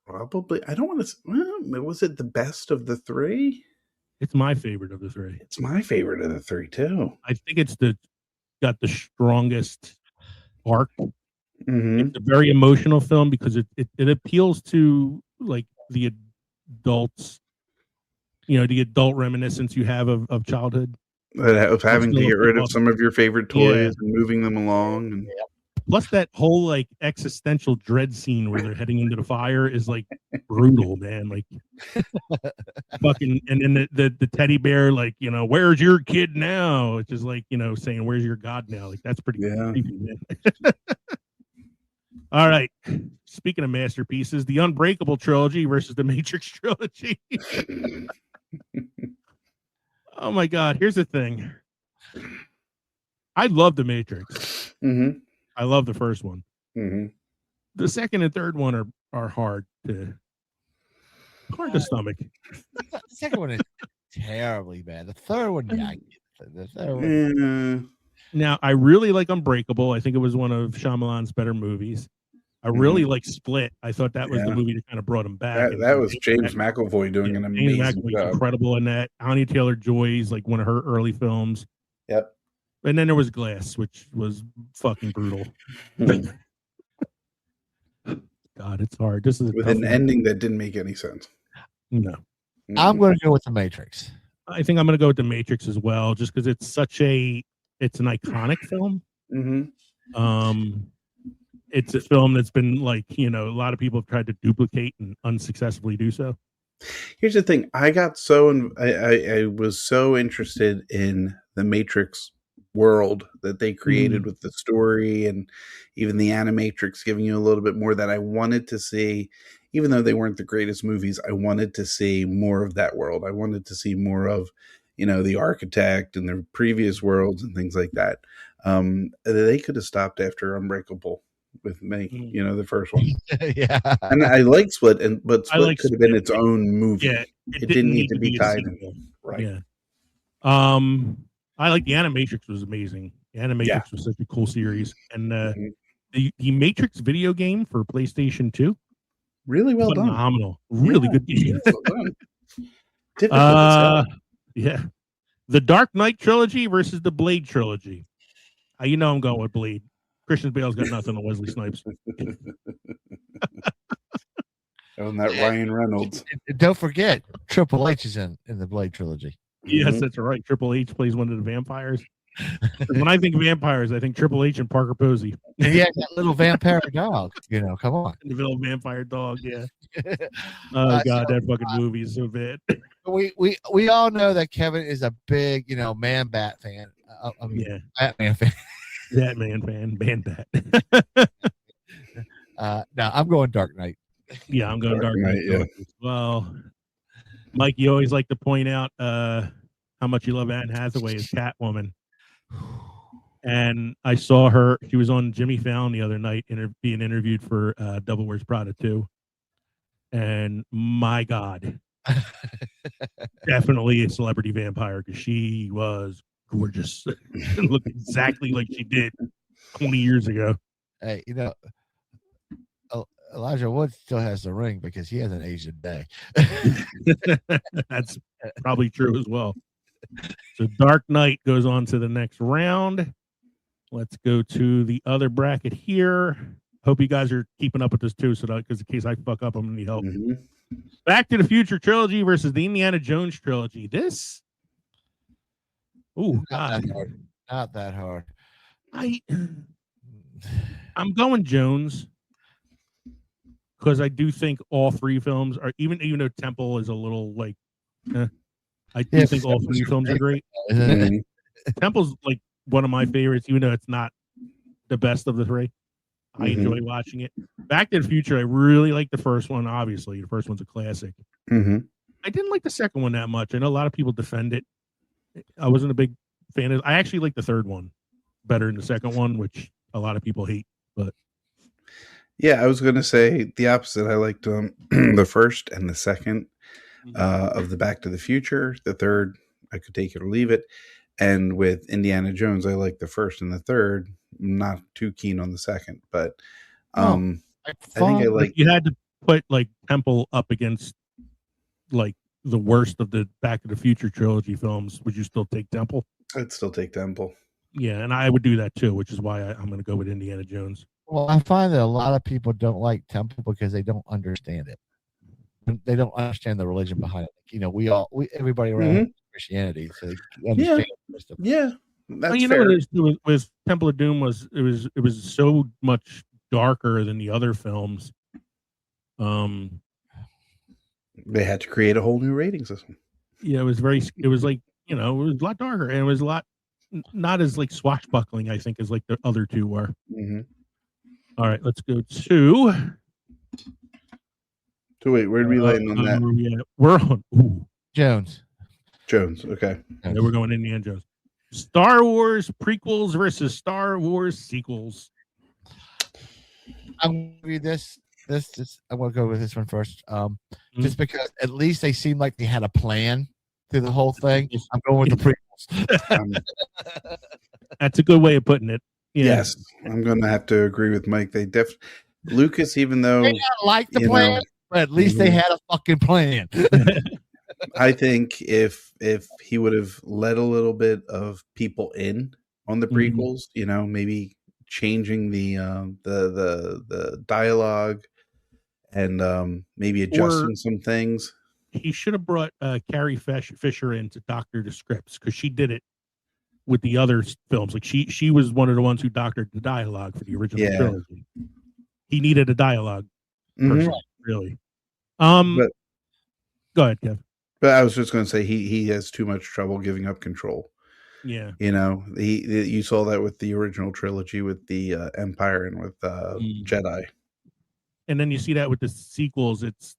probably. I don't want to. Well, was it the best of the three? It's my favorite of the three. It's my favorite of the three too. I think it's got the strongest arc. Mm-hmm. It's a very emotional film because it appeals to like the adults, the adult reminiscence you have of childhood. Of having to get rid of some of your favorite toys and moving them along. And... Plus that whole like existential dread scene where they're heading into the fire is like brutal, man. Like fucking, and then the teddy bear, like, where's your kid now? It's just like, saying, where's your God now? Like that's pretty creepy, man. All right. Speaking of masterpieces, the Unbreakable trilogy versus the Matrix trilogy. Oh my God. Here's the thing. I love the Matrix. Mm-hmm. I love the first one. Mm-hmm. The second and third one are hard to stomach. The second one is terribly bad. The third one, the third one. Now, I really like Unbreakable. I think it was one of Shyamalan's better movies. I really like Split. I thought that was the movie that kind of brought him back. That was James McAvoy doing an amazing job. Incredible in that. Anya Taylor-Joy's like one of her early films. Yep. And then there was Glass, which was fucking brutal. God, it's hard. This is with an ending that didn't make any sense. No. I'm going to go with The Matrix. I think I'm going to go with The Matrix as well, just because it's an iconic film. Mm-hmm. It's a film that's been like, a lot of people have tried to duplicate and unsuccessfully do so. Here's the thing. I was so interested in The Matrix world that they created with the story and even the Animatrix giving you a little bit more that I wanted to see, even though they weren't the greatest movies, I wanted to see more of that world. I wanted to see more of, the Architect and the previous worlds and things like that. They could have stopped after Unbreakable with me, the first one. Yeah. And I like Split, but I Split like could have been Split. its own movie. Yeah, It didn't need to be a tied sequel. in. Right. Yeah. I like the Animatrix was amazing. The Animatrix was such a cool series, and the Matrix video game for PlayStation 2, really well done. Phenomenal, really good game. Well done. Difficult as hell. Yeah. The Dark Knight trilogy versus the Blade trilogy. I'm going with Blade. Christian Bale's got nothing on Wesley Snipes. And that Ryan Reynolds. Don't forget, Triple H is in the Blade trilogy. Yes, that's right. Triple H plays one of the vampires. When I think vampires, I think Triple H and Parker Posey. And he had that little vampire dog. Come on. The little vampire dog, yeah. Oh God, that fucking movie is so bad. We all know that Kevin is a big, Man Bat fan. Batman fan. Batman fan, Man Bat. Now I'm going Dark Knight. Yeah, I'm going Dark Knight. Yeah. Well, Mike, you always like to point out how much you love Anne Hathaway as Catwoman. And I saw her. She was on Jimmy Fallon the other night being interviewed for Devil Wears Prada 2. And my God, definitely a celebrity vampire because she was gorgeous. Looked exactly like she did 20 years ago. Hey, Elijah Wood still has the ring because he hasn't aged a day. That's probably true as well. So Dark Knight goes on to the next round. Let's go to the other bracket here. Hope you guys are keeping up with this too, so because in case I fuck up, I'm gonna need help. Back to the Future trilogy versus the Indiana Jones trilogy. This, God, Not that hard. I'm going Jones because I do think all three films are even though Temple is a little like, I do think all three films are great. Temple's like one of my favorites, even though it's not the best of the three. I enjoy watching it. Back to the Future, I really like the first one. Obviously, the first one's a classic. I didn't like the second one that much. I know a lot of people defend it. I wasn't a big fan of. I actually like the third one better than the second one, which a lot of people hate. But yeah, I was going to say the opposite. I liked the first and the second of the Back to the Future. The third, I could take it or leave it. And with Indiana Jones, I like the first and the third. I'm not too keen on the second, but I think I like. You had to put like Temple up against like the worst of the Back to the Future trilogy films. Would you still take Temple? I'd still take Temple. Yeah, and I would do that too, which is why I'm going to go with Indiana Jones. Well, I find that a lot of people don't like Temple because they don't understand it. They don't understand the religion behind it. Everybody around Christianity, so they understand. Yeah, that's well, fair. What it is with Temple of Doom was it was so much darker than the other films. They had to create a whole new rating system. Yeah, it was like, it was a lot darker and it was a lot not as like swashbuckling, I think, as like the other two were. All right, let's go to. So wait, where did we land on that? We're on Jones. Okay. Yeah, we're going Indiana Jones. Star Wars prequels versus Star Wars sequels. I'm going to read this. I'm going to go with this one first. Just because at least they seem like they had a plan through the whole thing. I'm going with the prequels. That's a good way of putting it. Yeah. Yes, I'm going to have to agree with Mike. Lucas, even though they not like the plan, but at least they had a fucking plan. I think if he would have let a little bit of people in on the prequels, maybe changing the dialogue and maybe adjusting some things. He should have brought Carrie Fisher in to doctor the scripts because she did it with the other films. Like she was one of the ones who doctored the dialogue for the original trilogy. He needed a dialogue, really. Go ahead, Kev. But I was just going to say he has too much trouble giving up control. Yeah, you saw that with the original trilogy with the Empire and with Jedi. and then you see that with the sequels. It's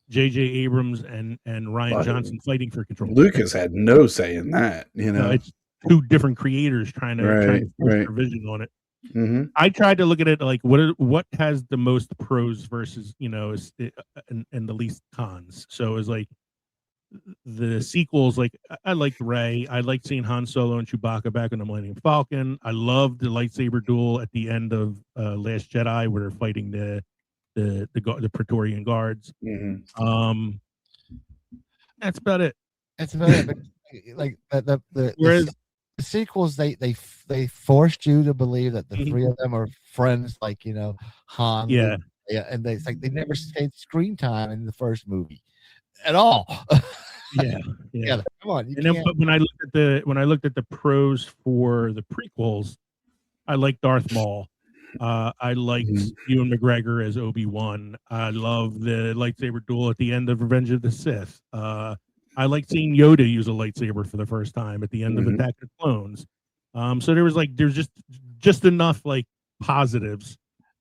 J.J. Abrams and Ryan Johnson fighting for control. Lucas had no say in that. You know, it's two different creators trying to force their vision on it. Mm-hmm. I tried to look at it like what has the most pros versus and the least cons. So it was like the sequels. Like I liked Rey. I liked seeing Han Solo and Chewbacca back in the Millennium Falcon. I loved the lightsaber duel at the end of Last Jedi where they're fighting the Praetorian Guards. Mm-hmm. That's about it. That's about it. But, like the sequels, they forced you to believe that the three of them are friends, like Han, Luke, and it's like they never had screen time in the first movie at all. Yeah. Come on. And then, but when I looked at the pros for the prequels, I like Darth Maul. I liked Ewan McGregor as Obi-Wan. I love the lightsaber duel at the end of Revenge of the Sith. I like seeing Yoda use a lightsaber for the first time at the end of Attack of the Clones. So there's just enough like positives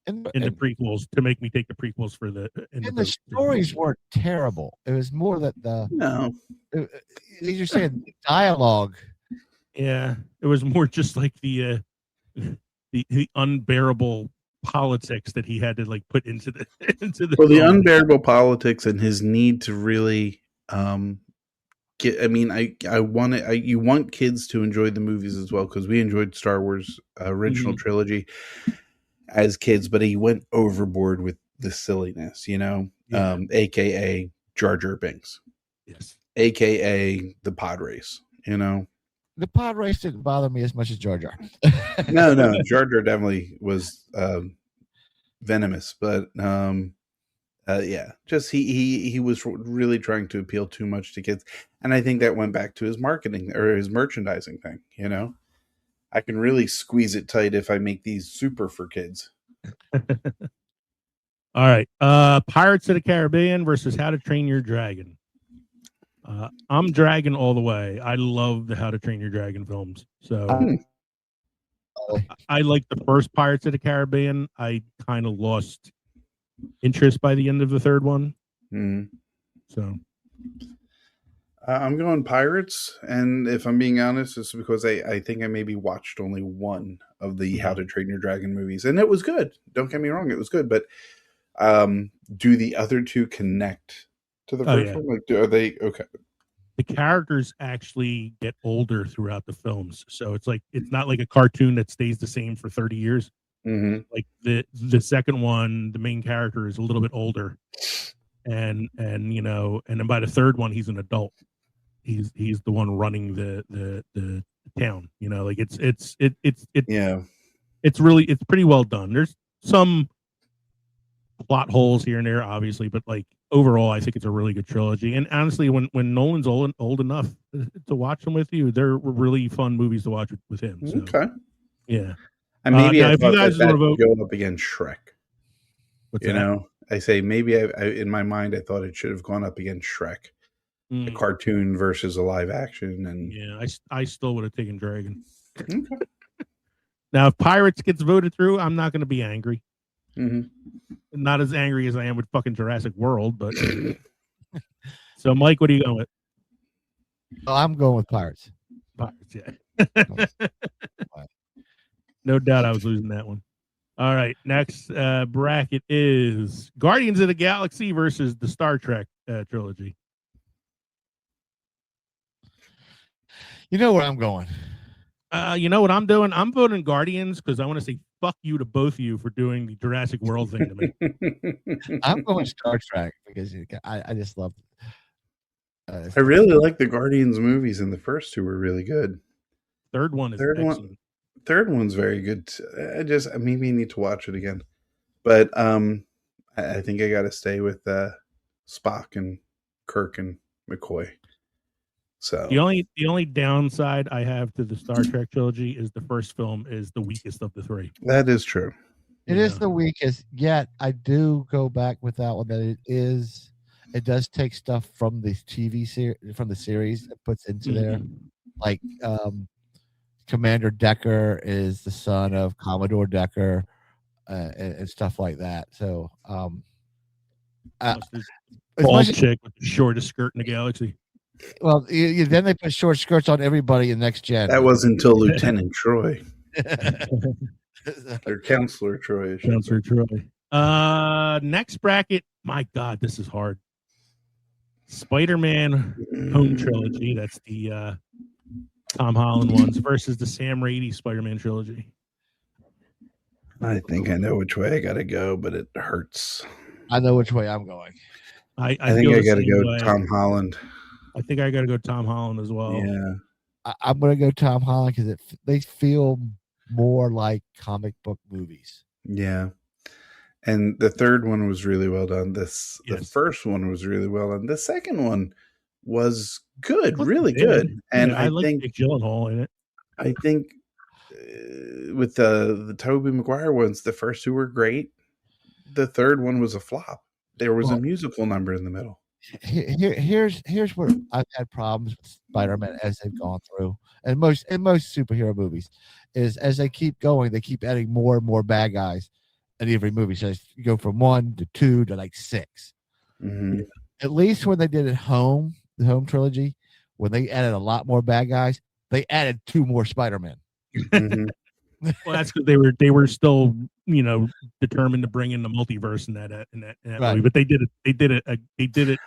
in the prequels to make me take the prequels for the. And the stories weren't terrible. It was more that you're saying dialogue. Yeah, it was more just like the unbearable politics that he had to like put into the the unbearable politics and his need to really you want kids to enjoy the movies as well, because we enjoyed Star Wars original trilogy as kids, but he went overboard with the silliness, aka Jar Jar Binks, aka the pod race, The pod race didn't bother me as much as Jar Jar. No, Jar Jar definitely was venomous, but just he was really trying to appeal too much to kids, and I think that went back to his marketing or his merchandising thing. I can really squeeze it tight if I make these super for kids. All right, Pirates of the Caribbean versus How to Train Your Dragon. I'm Dragon all the way. I love the How to Train Your Dragon films. So I like the first Pirates of the Caribbean. I kind of lost interest by the end of the third one. So I'm going Pirates, and if I'm being honest, it's because I think I maybe watched only one of the How to Train Your Dragon movies, and it was good. Don't get me wrong, it was good, but do the other two connect to the first one? Like, are they okay? The characters actually get older throughout the films, so it's not like a cartoon that stays the same for 30 years. Like the second one, the main character is a little bit older, and then by the third one, he's an adult. He's the one running the town. It's pretty well done. There's some plot holes here and there, obviously, but like overall, I think it's a really good trilogy. And honestly, when Nolan's old enough to watch them with you, they're really fun movies to watch with him. So, okay, yeah. And maybe I if you guys that vote, go up against Shrek. What's that? I say maybe I in my mind I thought it should have gone up against Shrek, a cartoon versus a live action, and I still would have taken Dragon. Okay. Now, if Pirates gets voted through, I'm not going to be angry. Not as angry as I am with fucking Jurassic World, but so Mike, what are you going with? I'm going with Pirates. Pirates, yeah. No doubt I was losing that one. All right, next bracket is Guardians of the Galaxy versus the Star Trek trilogy. You know where I'm going. You know what I'm doing? I'm voting Guardians because I want to say fuck you to both of you for doing the Jurassic World thing to me. I'm going Star Trek because I just love it. I really like the Guardians movies, and the first two were really good. Third one is excellent. Third one's very good. I just maybe need to watch it again, but I think I got to stay with Spock and Kirk and McCoy. So the only downside I have to the Star Trek trilogy is the first film is the weakest of the three. That is true. It is the weakest. Yet I do go back with that one that it does take stuff from the TV series from the series it puts into there, like Commander Decker is the son of Commodore Decker. and stuff like that. So, Plus this as bald much as- chick with the shortest skirt in the galaxy. well, then they put short skirts on everybody in next gen. That wasn't until Lieutenant Troy or Counselor Troy. I should Counselor say. Troy. Next bracket. My God, this is hard. Spider-Man Home Trilogy. That's the Tom Holland ones versus the Sam Raimi Spider-Man trilogy. I think I know which way I got to go, but it hurts. I know which way I'm going. I think feel I the got to same go way. Tom Holland. I think I got to go Tom Holland as well. Yeah. I'm going to go Tom Holland because they feel more like comic book movies. Yeah. And the third one was really well done. The Yes. first one was really well done. The second one was good, What's really the good. bid? And Yeah, I like Jake Gyllenhaal in it. I think with the Tobey Maguire ones, the first two were great. The third one was a flop. There was a musical number in the middle. Here's where I've had problems with Spider-Man as they've gone through, and most superhero movies is as they keep going, they keep adding more and more bad guys in every movie. So you go from 1 to 2 to like 6. Mm-hmm. At least when they did it the Home trilogy, when they added a lot more bad guys, they added 2 more Spider-Men. Mm-hmm. Well, that's because they were still, determined to bring in the multiverse in that Right. movie. But they did it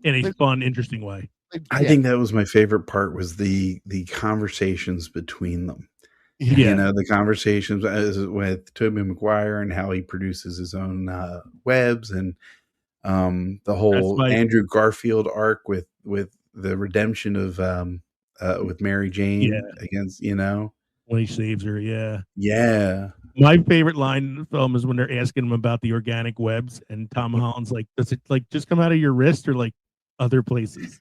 in a fun, interesting way. I think that was my favorite part was the conversations between them. Yeah. The conversations with Tobey Maguire and how he produces his own webs, and the whole Andrew Garfield arc with the redemption of with Mary Jane against when he saves her. Yeah. My favorite line in the film is when they're asking him about the organic webs, and Tom Holland's like, "Does it like just come out of your wrist or like other places?"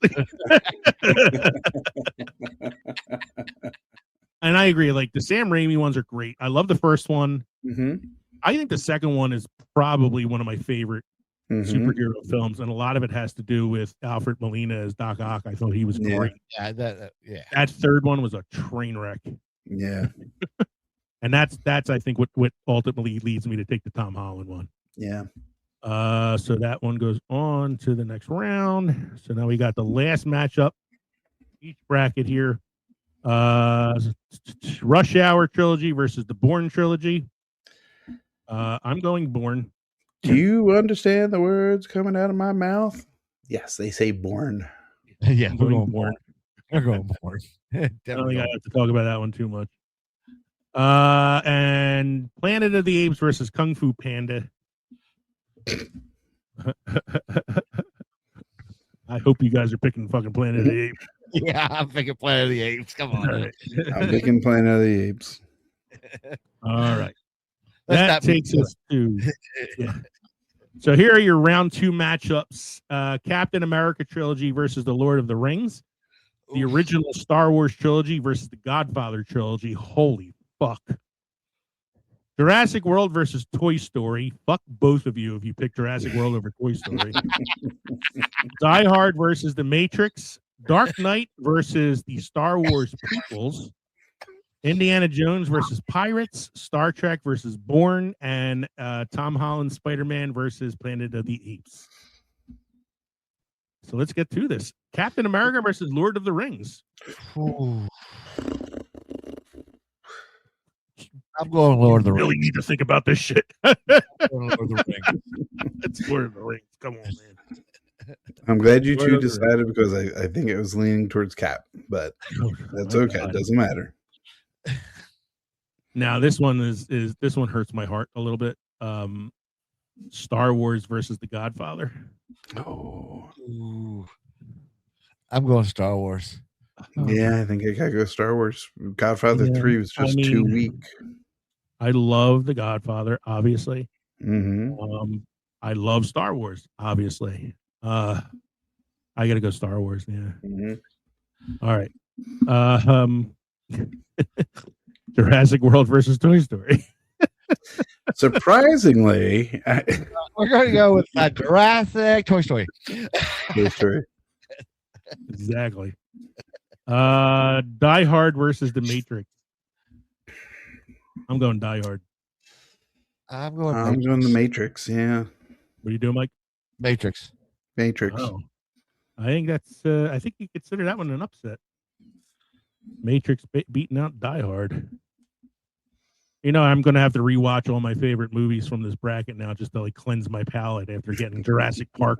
And I agree. Like the Sam Raimi ones are great. I love the first one. Mm-hmm. I think the second one is probably one of my favorite superhero films, and a lot of it has to do with Alfred Molina as Doc Ock. I thought he was great. Yeah, That third one was a train wreck. Yeah. And that's I think what ultimately leads me to take the Tom Holland one. Yeah. So that one goes on to the next round. So now we got the last matchup, each bracket here. Rush Hour trilogy versus the Bourne trilogy. I'm going Bourne. Do you understand the words coming out of my mouth? Yes, they say born. Yeah, we're going Bourne. We're going Bourne. I don't think I have to talk about that one too much. And Planet of the Apes versus Kung Fu Panda. I hope you guys are picking fucking Planet of the Apes. Yeah, I'm picking Planet of the Apes. Come on. I'm picking Planet of the Apes. All right. Let's That not be takes us to So here are your round 2 matchups. Captain America trilogy versus the Lord of the Rings. The original Star Wars trilogy versus the Godfather trilogy. Holy fuck. Jurassic World versus Toy Story. Fuck both of you if you pick Jurassic World over Toy Story. Die Hard versus The Matrix. Dark Knight versus the Star Wars prequels. Indiana Jones versus Pirates. Star Trek versus Bourne. And Tom Holland Spider-Man versus Planet of the Apes. So let's get to this. Captain America versus Lord of the Rings. Ooh. I'm going Lord of the Rings. Really need to think about this shit. Lord of the Rings. It's Lord of the Rings. Come on, man. I'm glad you Lord two of the decided because I think it was leaning towards Cap, but that's My okay. God. It doesn't matter. Now this one is this one hurts my heart a little bit. Star Wars versus the Godfather. Oh, Ooh. I'm going Star Wars. yeah, I think I gotta go Star Wars. Godfather 3 was just too weak. I love the Godfather, obviously. Mm-hmm. I love Star Wars, obviously. I gotta go Star Wars. Yeah. Mm-hmm. All right. Jurassic World versus Toy Story. Surprisingly, We're going to go with Jurassic Toy Story. Toy Story. Exactly. Die Hard versus The Matrix. I'm going Die Hard. I'm going. I'm going the Matrix. Yeah, What do you do, Mike? Matrix. Matrix. Oh, I think that's. I think you consider that one an upset. Matrix beating out Die Hard. You know, I'm going to have to rewatch all my favorite movies from this bracket now just to like cleanse my palate after getting Jurassic Park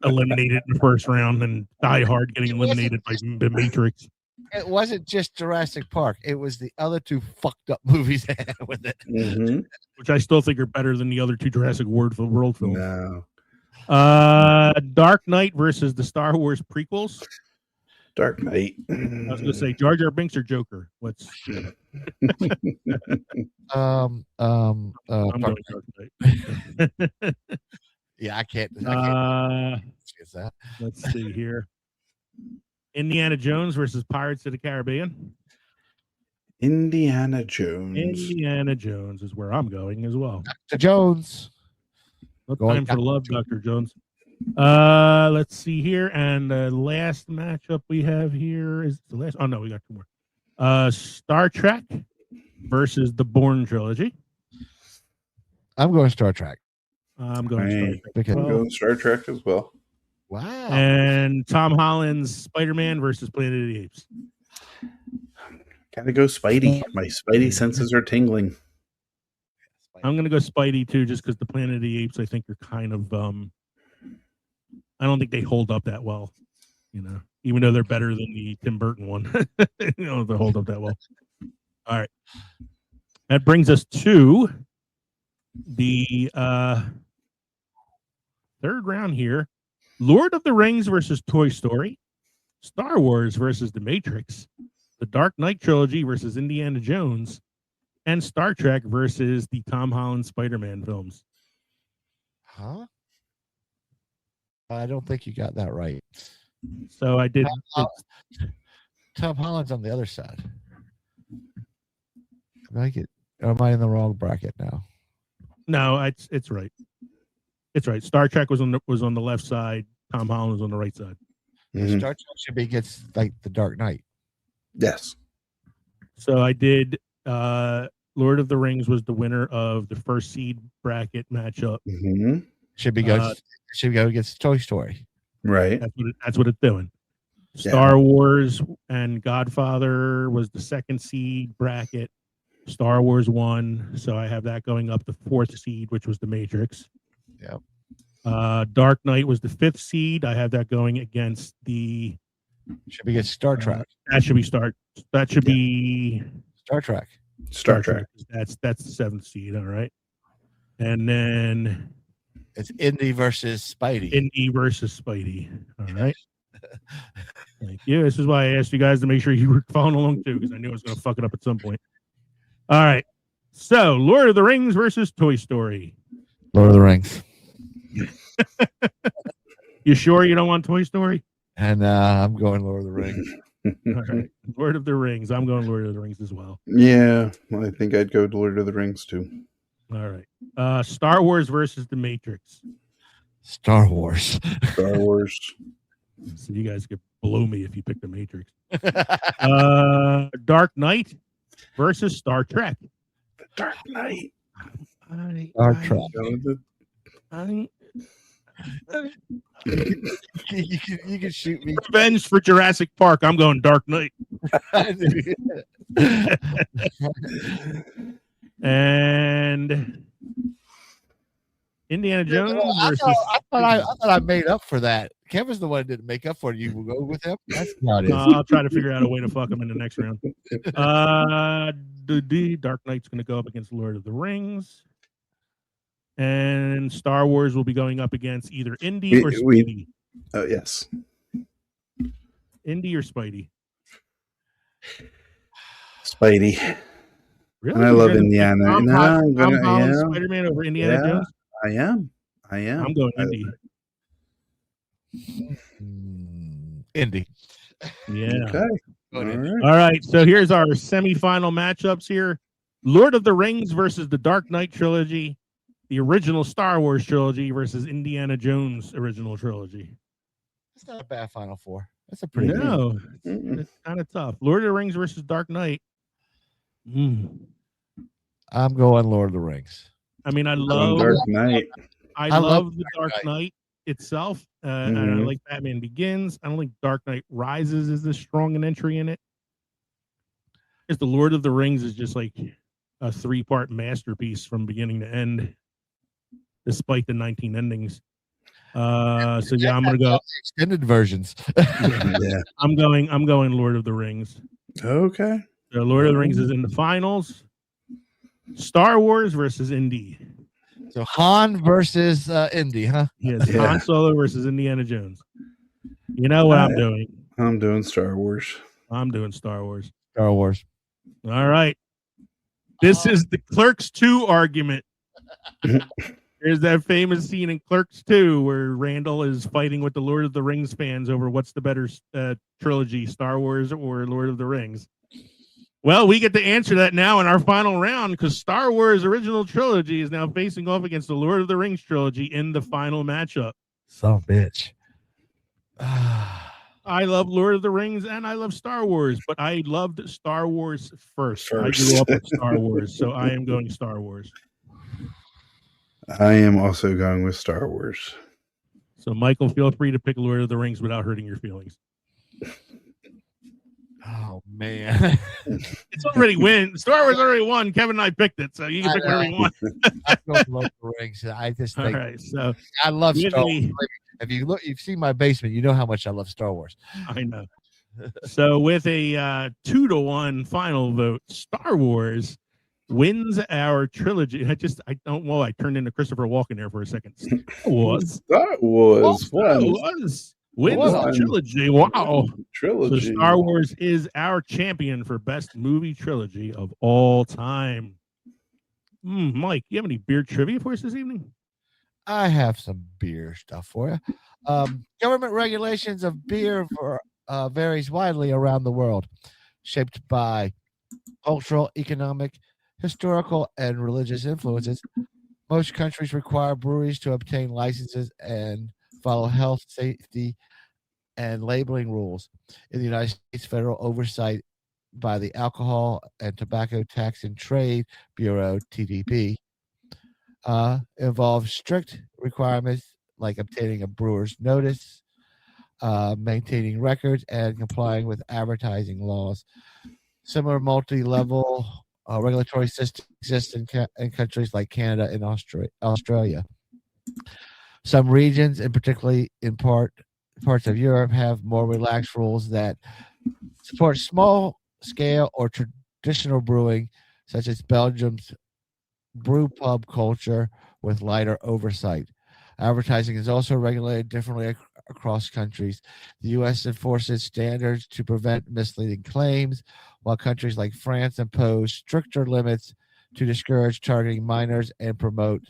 eliminated in the first round and Die Hard getting eliminated by The Matrix. It wasn't just Jurassic Park. It was the other two fucked up movies they had with it. Mm-hmm. Which I still think are better than the other two Jurassic World films. No. Dark Knight versus the Star Wars prequels. Dark Knight. I was going to say Jar Jar Binks or Joker. What's I'm going Dark Knight. Yeah, I can't. That. Let's see here. Indiana Jones versus Pirates of the Caribbean. Indiana Jones. Indiana Jones is where I'm going as well. Dr. Jones. No Going time for Dr. love, Dr. Jones. Let's see here. And the last matchup we have here is the last. Oh, no, we got two more. Star Trek versus the Bourne trilogy. I'm going Star Trek. I'm going Star Trek. Okay. I'm going Star Trek as well. Wow. And Tom Holland's Spider-Man versus Planet of the Apes. Gotta go Spidey. My Spidey senses are tingling. I'm going to go Spidey too, just because the Planet of the Apes, I think, are kind of. I don't think they hold up that well, you know, even though they're better than the Tim Burton one. You know, they hold up that well. All right. That brings us to the third round here. Lord of the Rings versus Toy Story, Star Wars versus The Matrix, The Dark Knight trilogy versus Indiana Jones, and Star Trek versus the Tom Holland Spider-Man films. Huh? I don't think you got that right. So I did. Tom Holland's on the other side. Am I in the wrong bracket now? No, it's right. It's right. Star Trek was on the left side. Tom Holland was on the right side. Mhm. Star Trek should be against like the Dark Knight. Yes. So I did. Lord of the Rings was the winner of the first seed bracket matchup. Mm-hmm. Should go against Toy Story. Right. That's what it's doing. Yeah. Star Wars and Godfather was the second seed bracket. Star Wars won, so I have that going up the fourth seed, which was The Matrix. Yep. Dark Knight was the fifth seed. I have that going against the. Should be against Star Trek. That should be be Star Trek. Star Trek. That's the seventh seed. All right, and then It's Indy versus Spidey. Indy versus Spidey. All right. Thank you. This is why I asked you guys to make sure you were following along too, because I knew I was going to fuck it up at some point. All right. So, Lord of the Rings versus Toy Story. Lord of the Rings. You sure you don't want Toy Story? And I'm going Lord of the Rings. All right. Lord of the Rings. I'm going Lord of the Rings as well. Yeah, I think I'd go to Lord of the Rings too. All right. Star Wars versus The Matrix. Star Wars. Star Wars. So you guys could blow me if you pick The Matrix. Dark Knight versus Star Trek. The Dark Knight. Star Trek. You can shoot me. Revenge for Jurassic Park. I'm going Dark Knight. And Indiana Jones versus. I thought I made up for that. Kevin's the one that didn't make up for it. You will go with him. That's not it. I'll try to figure out a way to fuck him in the next round. The Dark Knight's going to go up against Lord of the Rings. And Star Wars will be going up against either Indy or Spidey. Oh, yes. Indy or Spidey? Spidey. Really? And I love Indiana. I'm gonna Spider-Man over Indiana Jones? I am. I'm going Indy. Indy. Yeah. Okay. All right. So here's our semifinal matchups here. Lord of the Rings versus the Dark Knight trilogy. The original Star Wars trilogy versus Indiana Jones original trilogy. That's not a bad Final Four. That's a pretty No, Mm-mm. it's kind of tough. Lord of the Rings versus Dark Knight. I'm going Lord of the Rings. I mean, I On love Dark Knight. I love love the Dark Dark Knight. Knight itself. And I like Batman Begins. I don't think Dark Knight Rises is as strong an entry in it. Because the Lord of the Rings is just like a 3-part masterpiece from beginning to end, despite the 19 endings. So yeah, I'm gonna go extended versions. Yeah. I'm going Lord of the Rings. Okay. So Lord of the Rings is in the finals. Star Wars versus Indy. So Han versus Indy, huh? Yes, Yeah. Han Solo versus Indiana Jones. You know what I'm doing? I'm doing Star Wars. I'm doing Star Wars. Star Wars. All right. This is the Clerks 2 argument. There's that famous scene in Clerks 2 where Randall is fighting with the Lord of the Rings fans over what's the better trilogy, Star Wars or Lord of the Rings. Well, we get to answer that now in our final round because Star Wars original trilogy is now facing off against the Lord of the Rings trilogy in the final matchup. Son bitch. I love Lord of the Rings and I love Star Wars, but I loved Star Wars first. I grew up with Star Wars, so I am going Star Wars. I am also going with Star Wars. So, Michael, feel free to pick Lord of the Rings without hurting your feelings. Oh man, it's already win. Star Wars already won. Kevin and I picked it, so you can pick whatever you want. I go Lord of the Rings. I just think all right. So I love Star Wars. If you look, you've seen my basement, you know how much I love Star Wars. I know. So with a 2-1 final vote, Star Wars wins our trilogy. I turned into Christopher Walken there for a second. Star Wars wins the trilogy. Wow. Trilogy. So Star Wars is our champion for best movie trilogy of all time. Mike, you have any beer trivia for us this evening? I have some beer stuff for you. Government regulations of beer varies widely around the world, shaped by cultural, economic, historical, and religious influences. Most countries require breweries to obtain licenses and follow health, safety, and labeling rules. In the United States, federal oversight by the Alcohol and Tobacco Tax and Trade Bureau, TTB, involves strict requirements like obtaining a brewer's notice, maintaining records, and complying with advertising laws. Similar multi-level regulatory systems exist in countries like Canada and Australia. Some regions, and particularly in parts of Europe, have more relaxed rules that support small-scale or traditional brewing, such as Belgium's brew pub culture with lighter oversight. Advertising is also regulated differently across countries. The U.S. enforces standards to prevent misleading claims, while countries like France impose stricter limits to discourage targeting minors and promote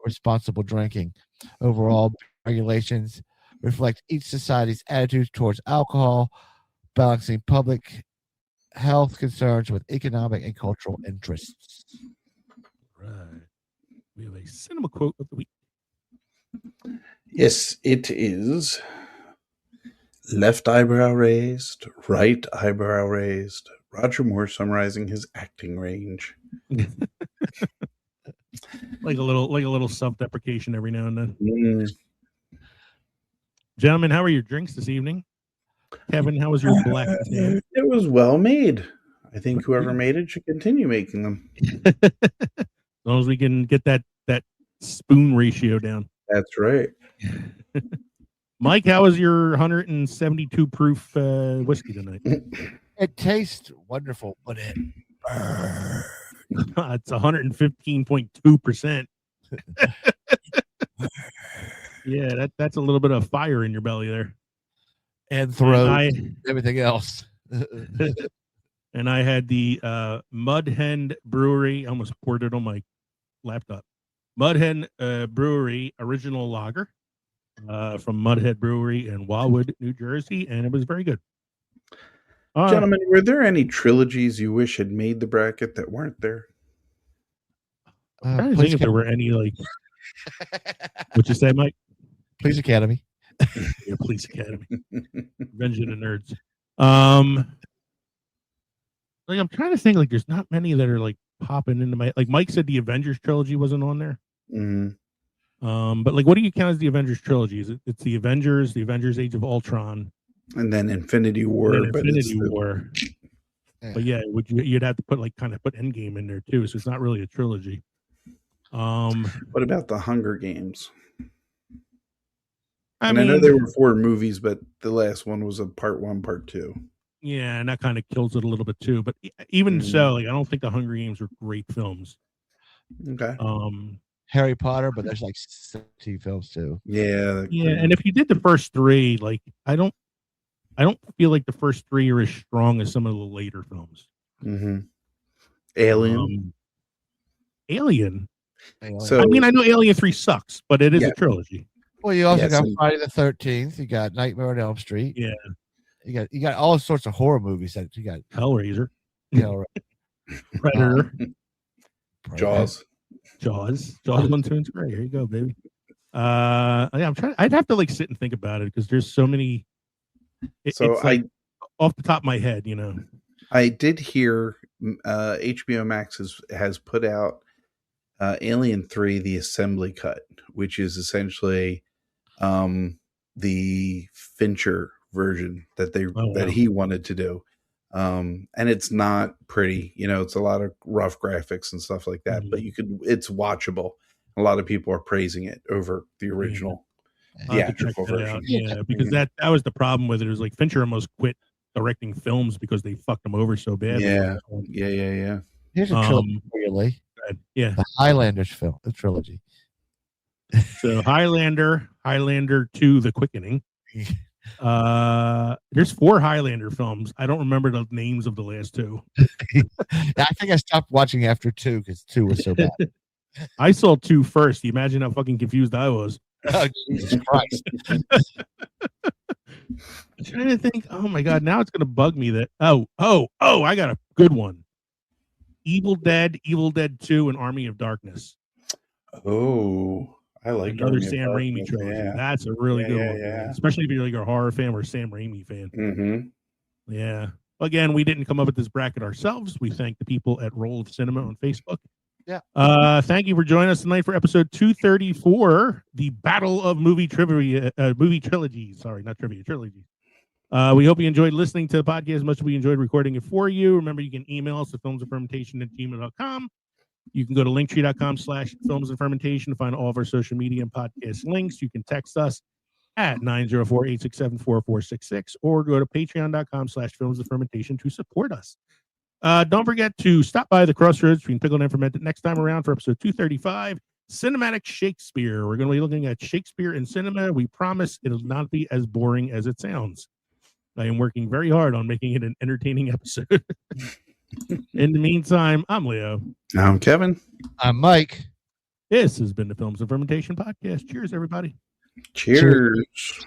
responsible drinking. Overall, regulations reflect each society's attitude towards alcohol, balancing public health concerns with economic and cultural interests. Right. We have a cinema quote of the week. Yes, it is. Left eyebrow raised, right eyebrow raised. Roger Moore summarizing his acting range. like a little self-deprecation every now and then. Gentlemen, how are your drinks this evening? Kevin, how was your black tan? It was well made. I think whoever made it should continue making them. As long as we can get that spoon ratio down. That's right. Mike, how was your 172 proof whiskey tonight? It tastes wonderful, but it burns. It's 115.2%. Yeah, that's a little bit of fire in your belly there. And throat, everything else. And I had the Mudhen Brewery. I almost poured it on my laptop. Mudhen Brewery original lager from Mudhead Brewery in Wildwood, New Jersey, and it was very good. Gentlemen, were there any trilogies you wish had made the bracket that weren't there? I'm trying to think if there were any, like, what you say, Mike? Police Academy. Yeah, Police Academy. Revenge of the Nerds. Like, I'm trying to think, like, there's not many that are, like, popping into my, like Mike said, the Avengers trilogy wasn't on there. Hmm. But like, what do you count as the Avengers trilogy? It's the Avengers Age of Ultron, And then Infinity War, and then but Infinity it's War. Yeah. But yeah, you'd have to put Endgame in there too, so it's not really a trilogy. What about the Hunger Games? I I mean, know there were 4 movies, but the last one was a part 1, part 2. yeah, and that kind of kills it a little bit too. But even so, like, I don't think the Hunger Games were great films. Okay. Harry Potter, but there's like 60 films too. Yeah. Yeah, and if you did the first 3, like, I don't feel like the first 3 are as strong as some of the later films. Mm-hmm. Alien. Alien. So I mean, I know Alien 3 sucks, but it is Yeah. a trilogy. Well, you also Yes, got and- Friday the 13th. You got Nightmare on Elm Street. Yeah, You got all sorts of horror movies that you got. Hellraiser, You know, Predator, Jaws. Jaws 1, 2, and 3. Here you go, baby. Yeah, I'm trying. I'd have to like sit and think about it because there's so many. So it's like off the top of my head, you know. I did hear HBO Max has put out Alien 3, the assembly cut, which is essentially the Fincher version that that he wanted to do. And it's not pretty, it's a lot of rough graphics and stuff like that, but it's watchable. A lot of people are praising it over the original theatrical version. Yeah, because that was the problem with it. It was like Fincher almost quit directing films because they fucked him over so bad. Yeah. Here's a trilogy for you, Lee. Yeah. The Highlanders film, the trilogy. So Highlander 2, The Quickening. There's 4 Highlander films. I don't remember the names of the last 2. I think I stopped watching after 2 because 2 was so bad. I saw 2 first. You imagine how fucking confused I was. Oh, Jesus Christ. I'm trying to think. Oh my god, now it's gonna bug me that I got a good one. Evil Dead 2, and Army of Darkness. Oh, I like another Sam Raimi trilogy. Yeah. That's a really good one, Yeah. especially if you're like a horror fan or a Sam Raimi fan. Mm-hmm. Yeah. Again, we didn't come up with this bracket ourselves. We thank the people at Roll of Cinema on Facebook. Yeah. Thank you for joining us tonight for episode 234, the Battle of Movie Trilogies. Sorry, not trivia, trilogies. We hope you enjoyed listening to the podcast as much as we enjoyed recording it for you. Remember, you can email us at filmsandfermentation@gmail.com. You can go to linktree.com/filmsandfermentation to find all of our social media and podcast links. You can text us at 904-867-4466 or go to patreon.com/filmsandfermentation to support us. Don't forget to stop by the crossroads between Pickled and Fermented next time around for episode 235, Cinematic Shakespeare. We're going to be looking at Shakespeare in cinema. We promise it'll not be as boring as it sounds. I am working very hard on making it an entertaining episode. In the meantime, I'm Leo. I'm Kevin. I'm Mike. This has been the Films and Fermentation Podcast. Cheers, everybody. Cheers.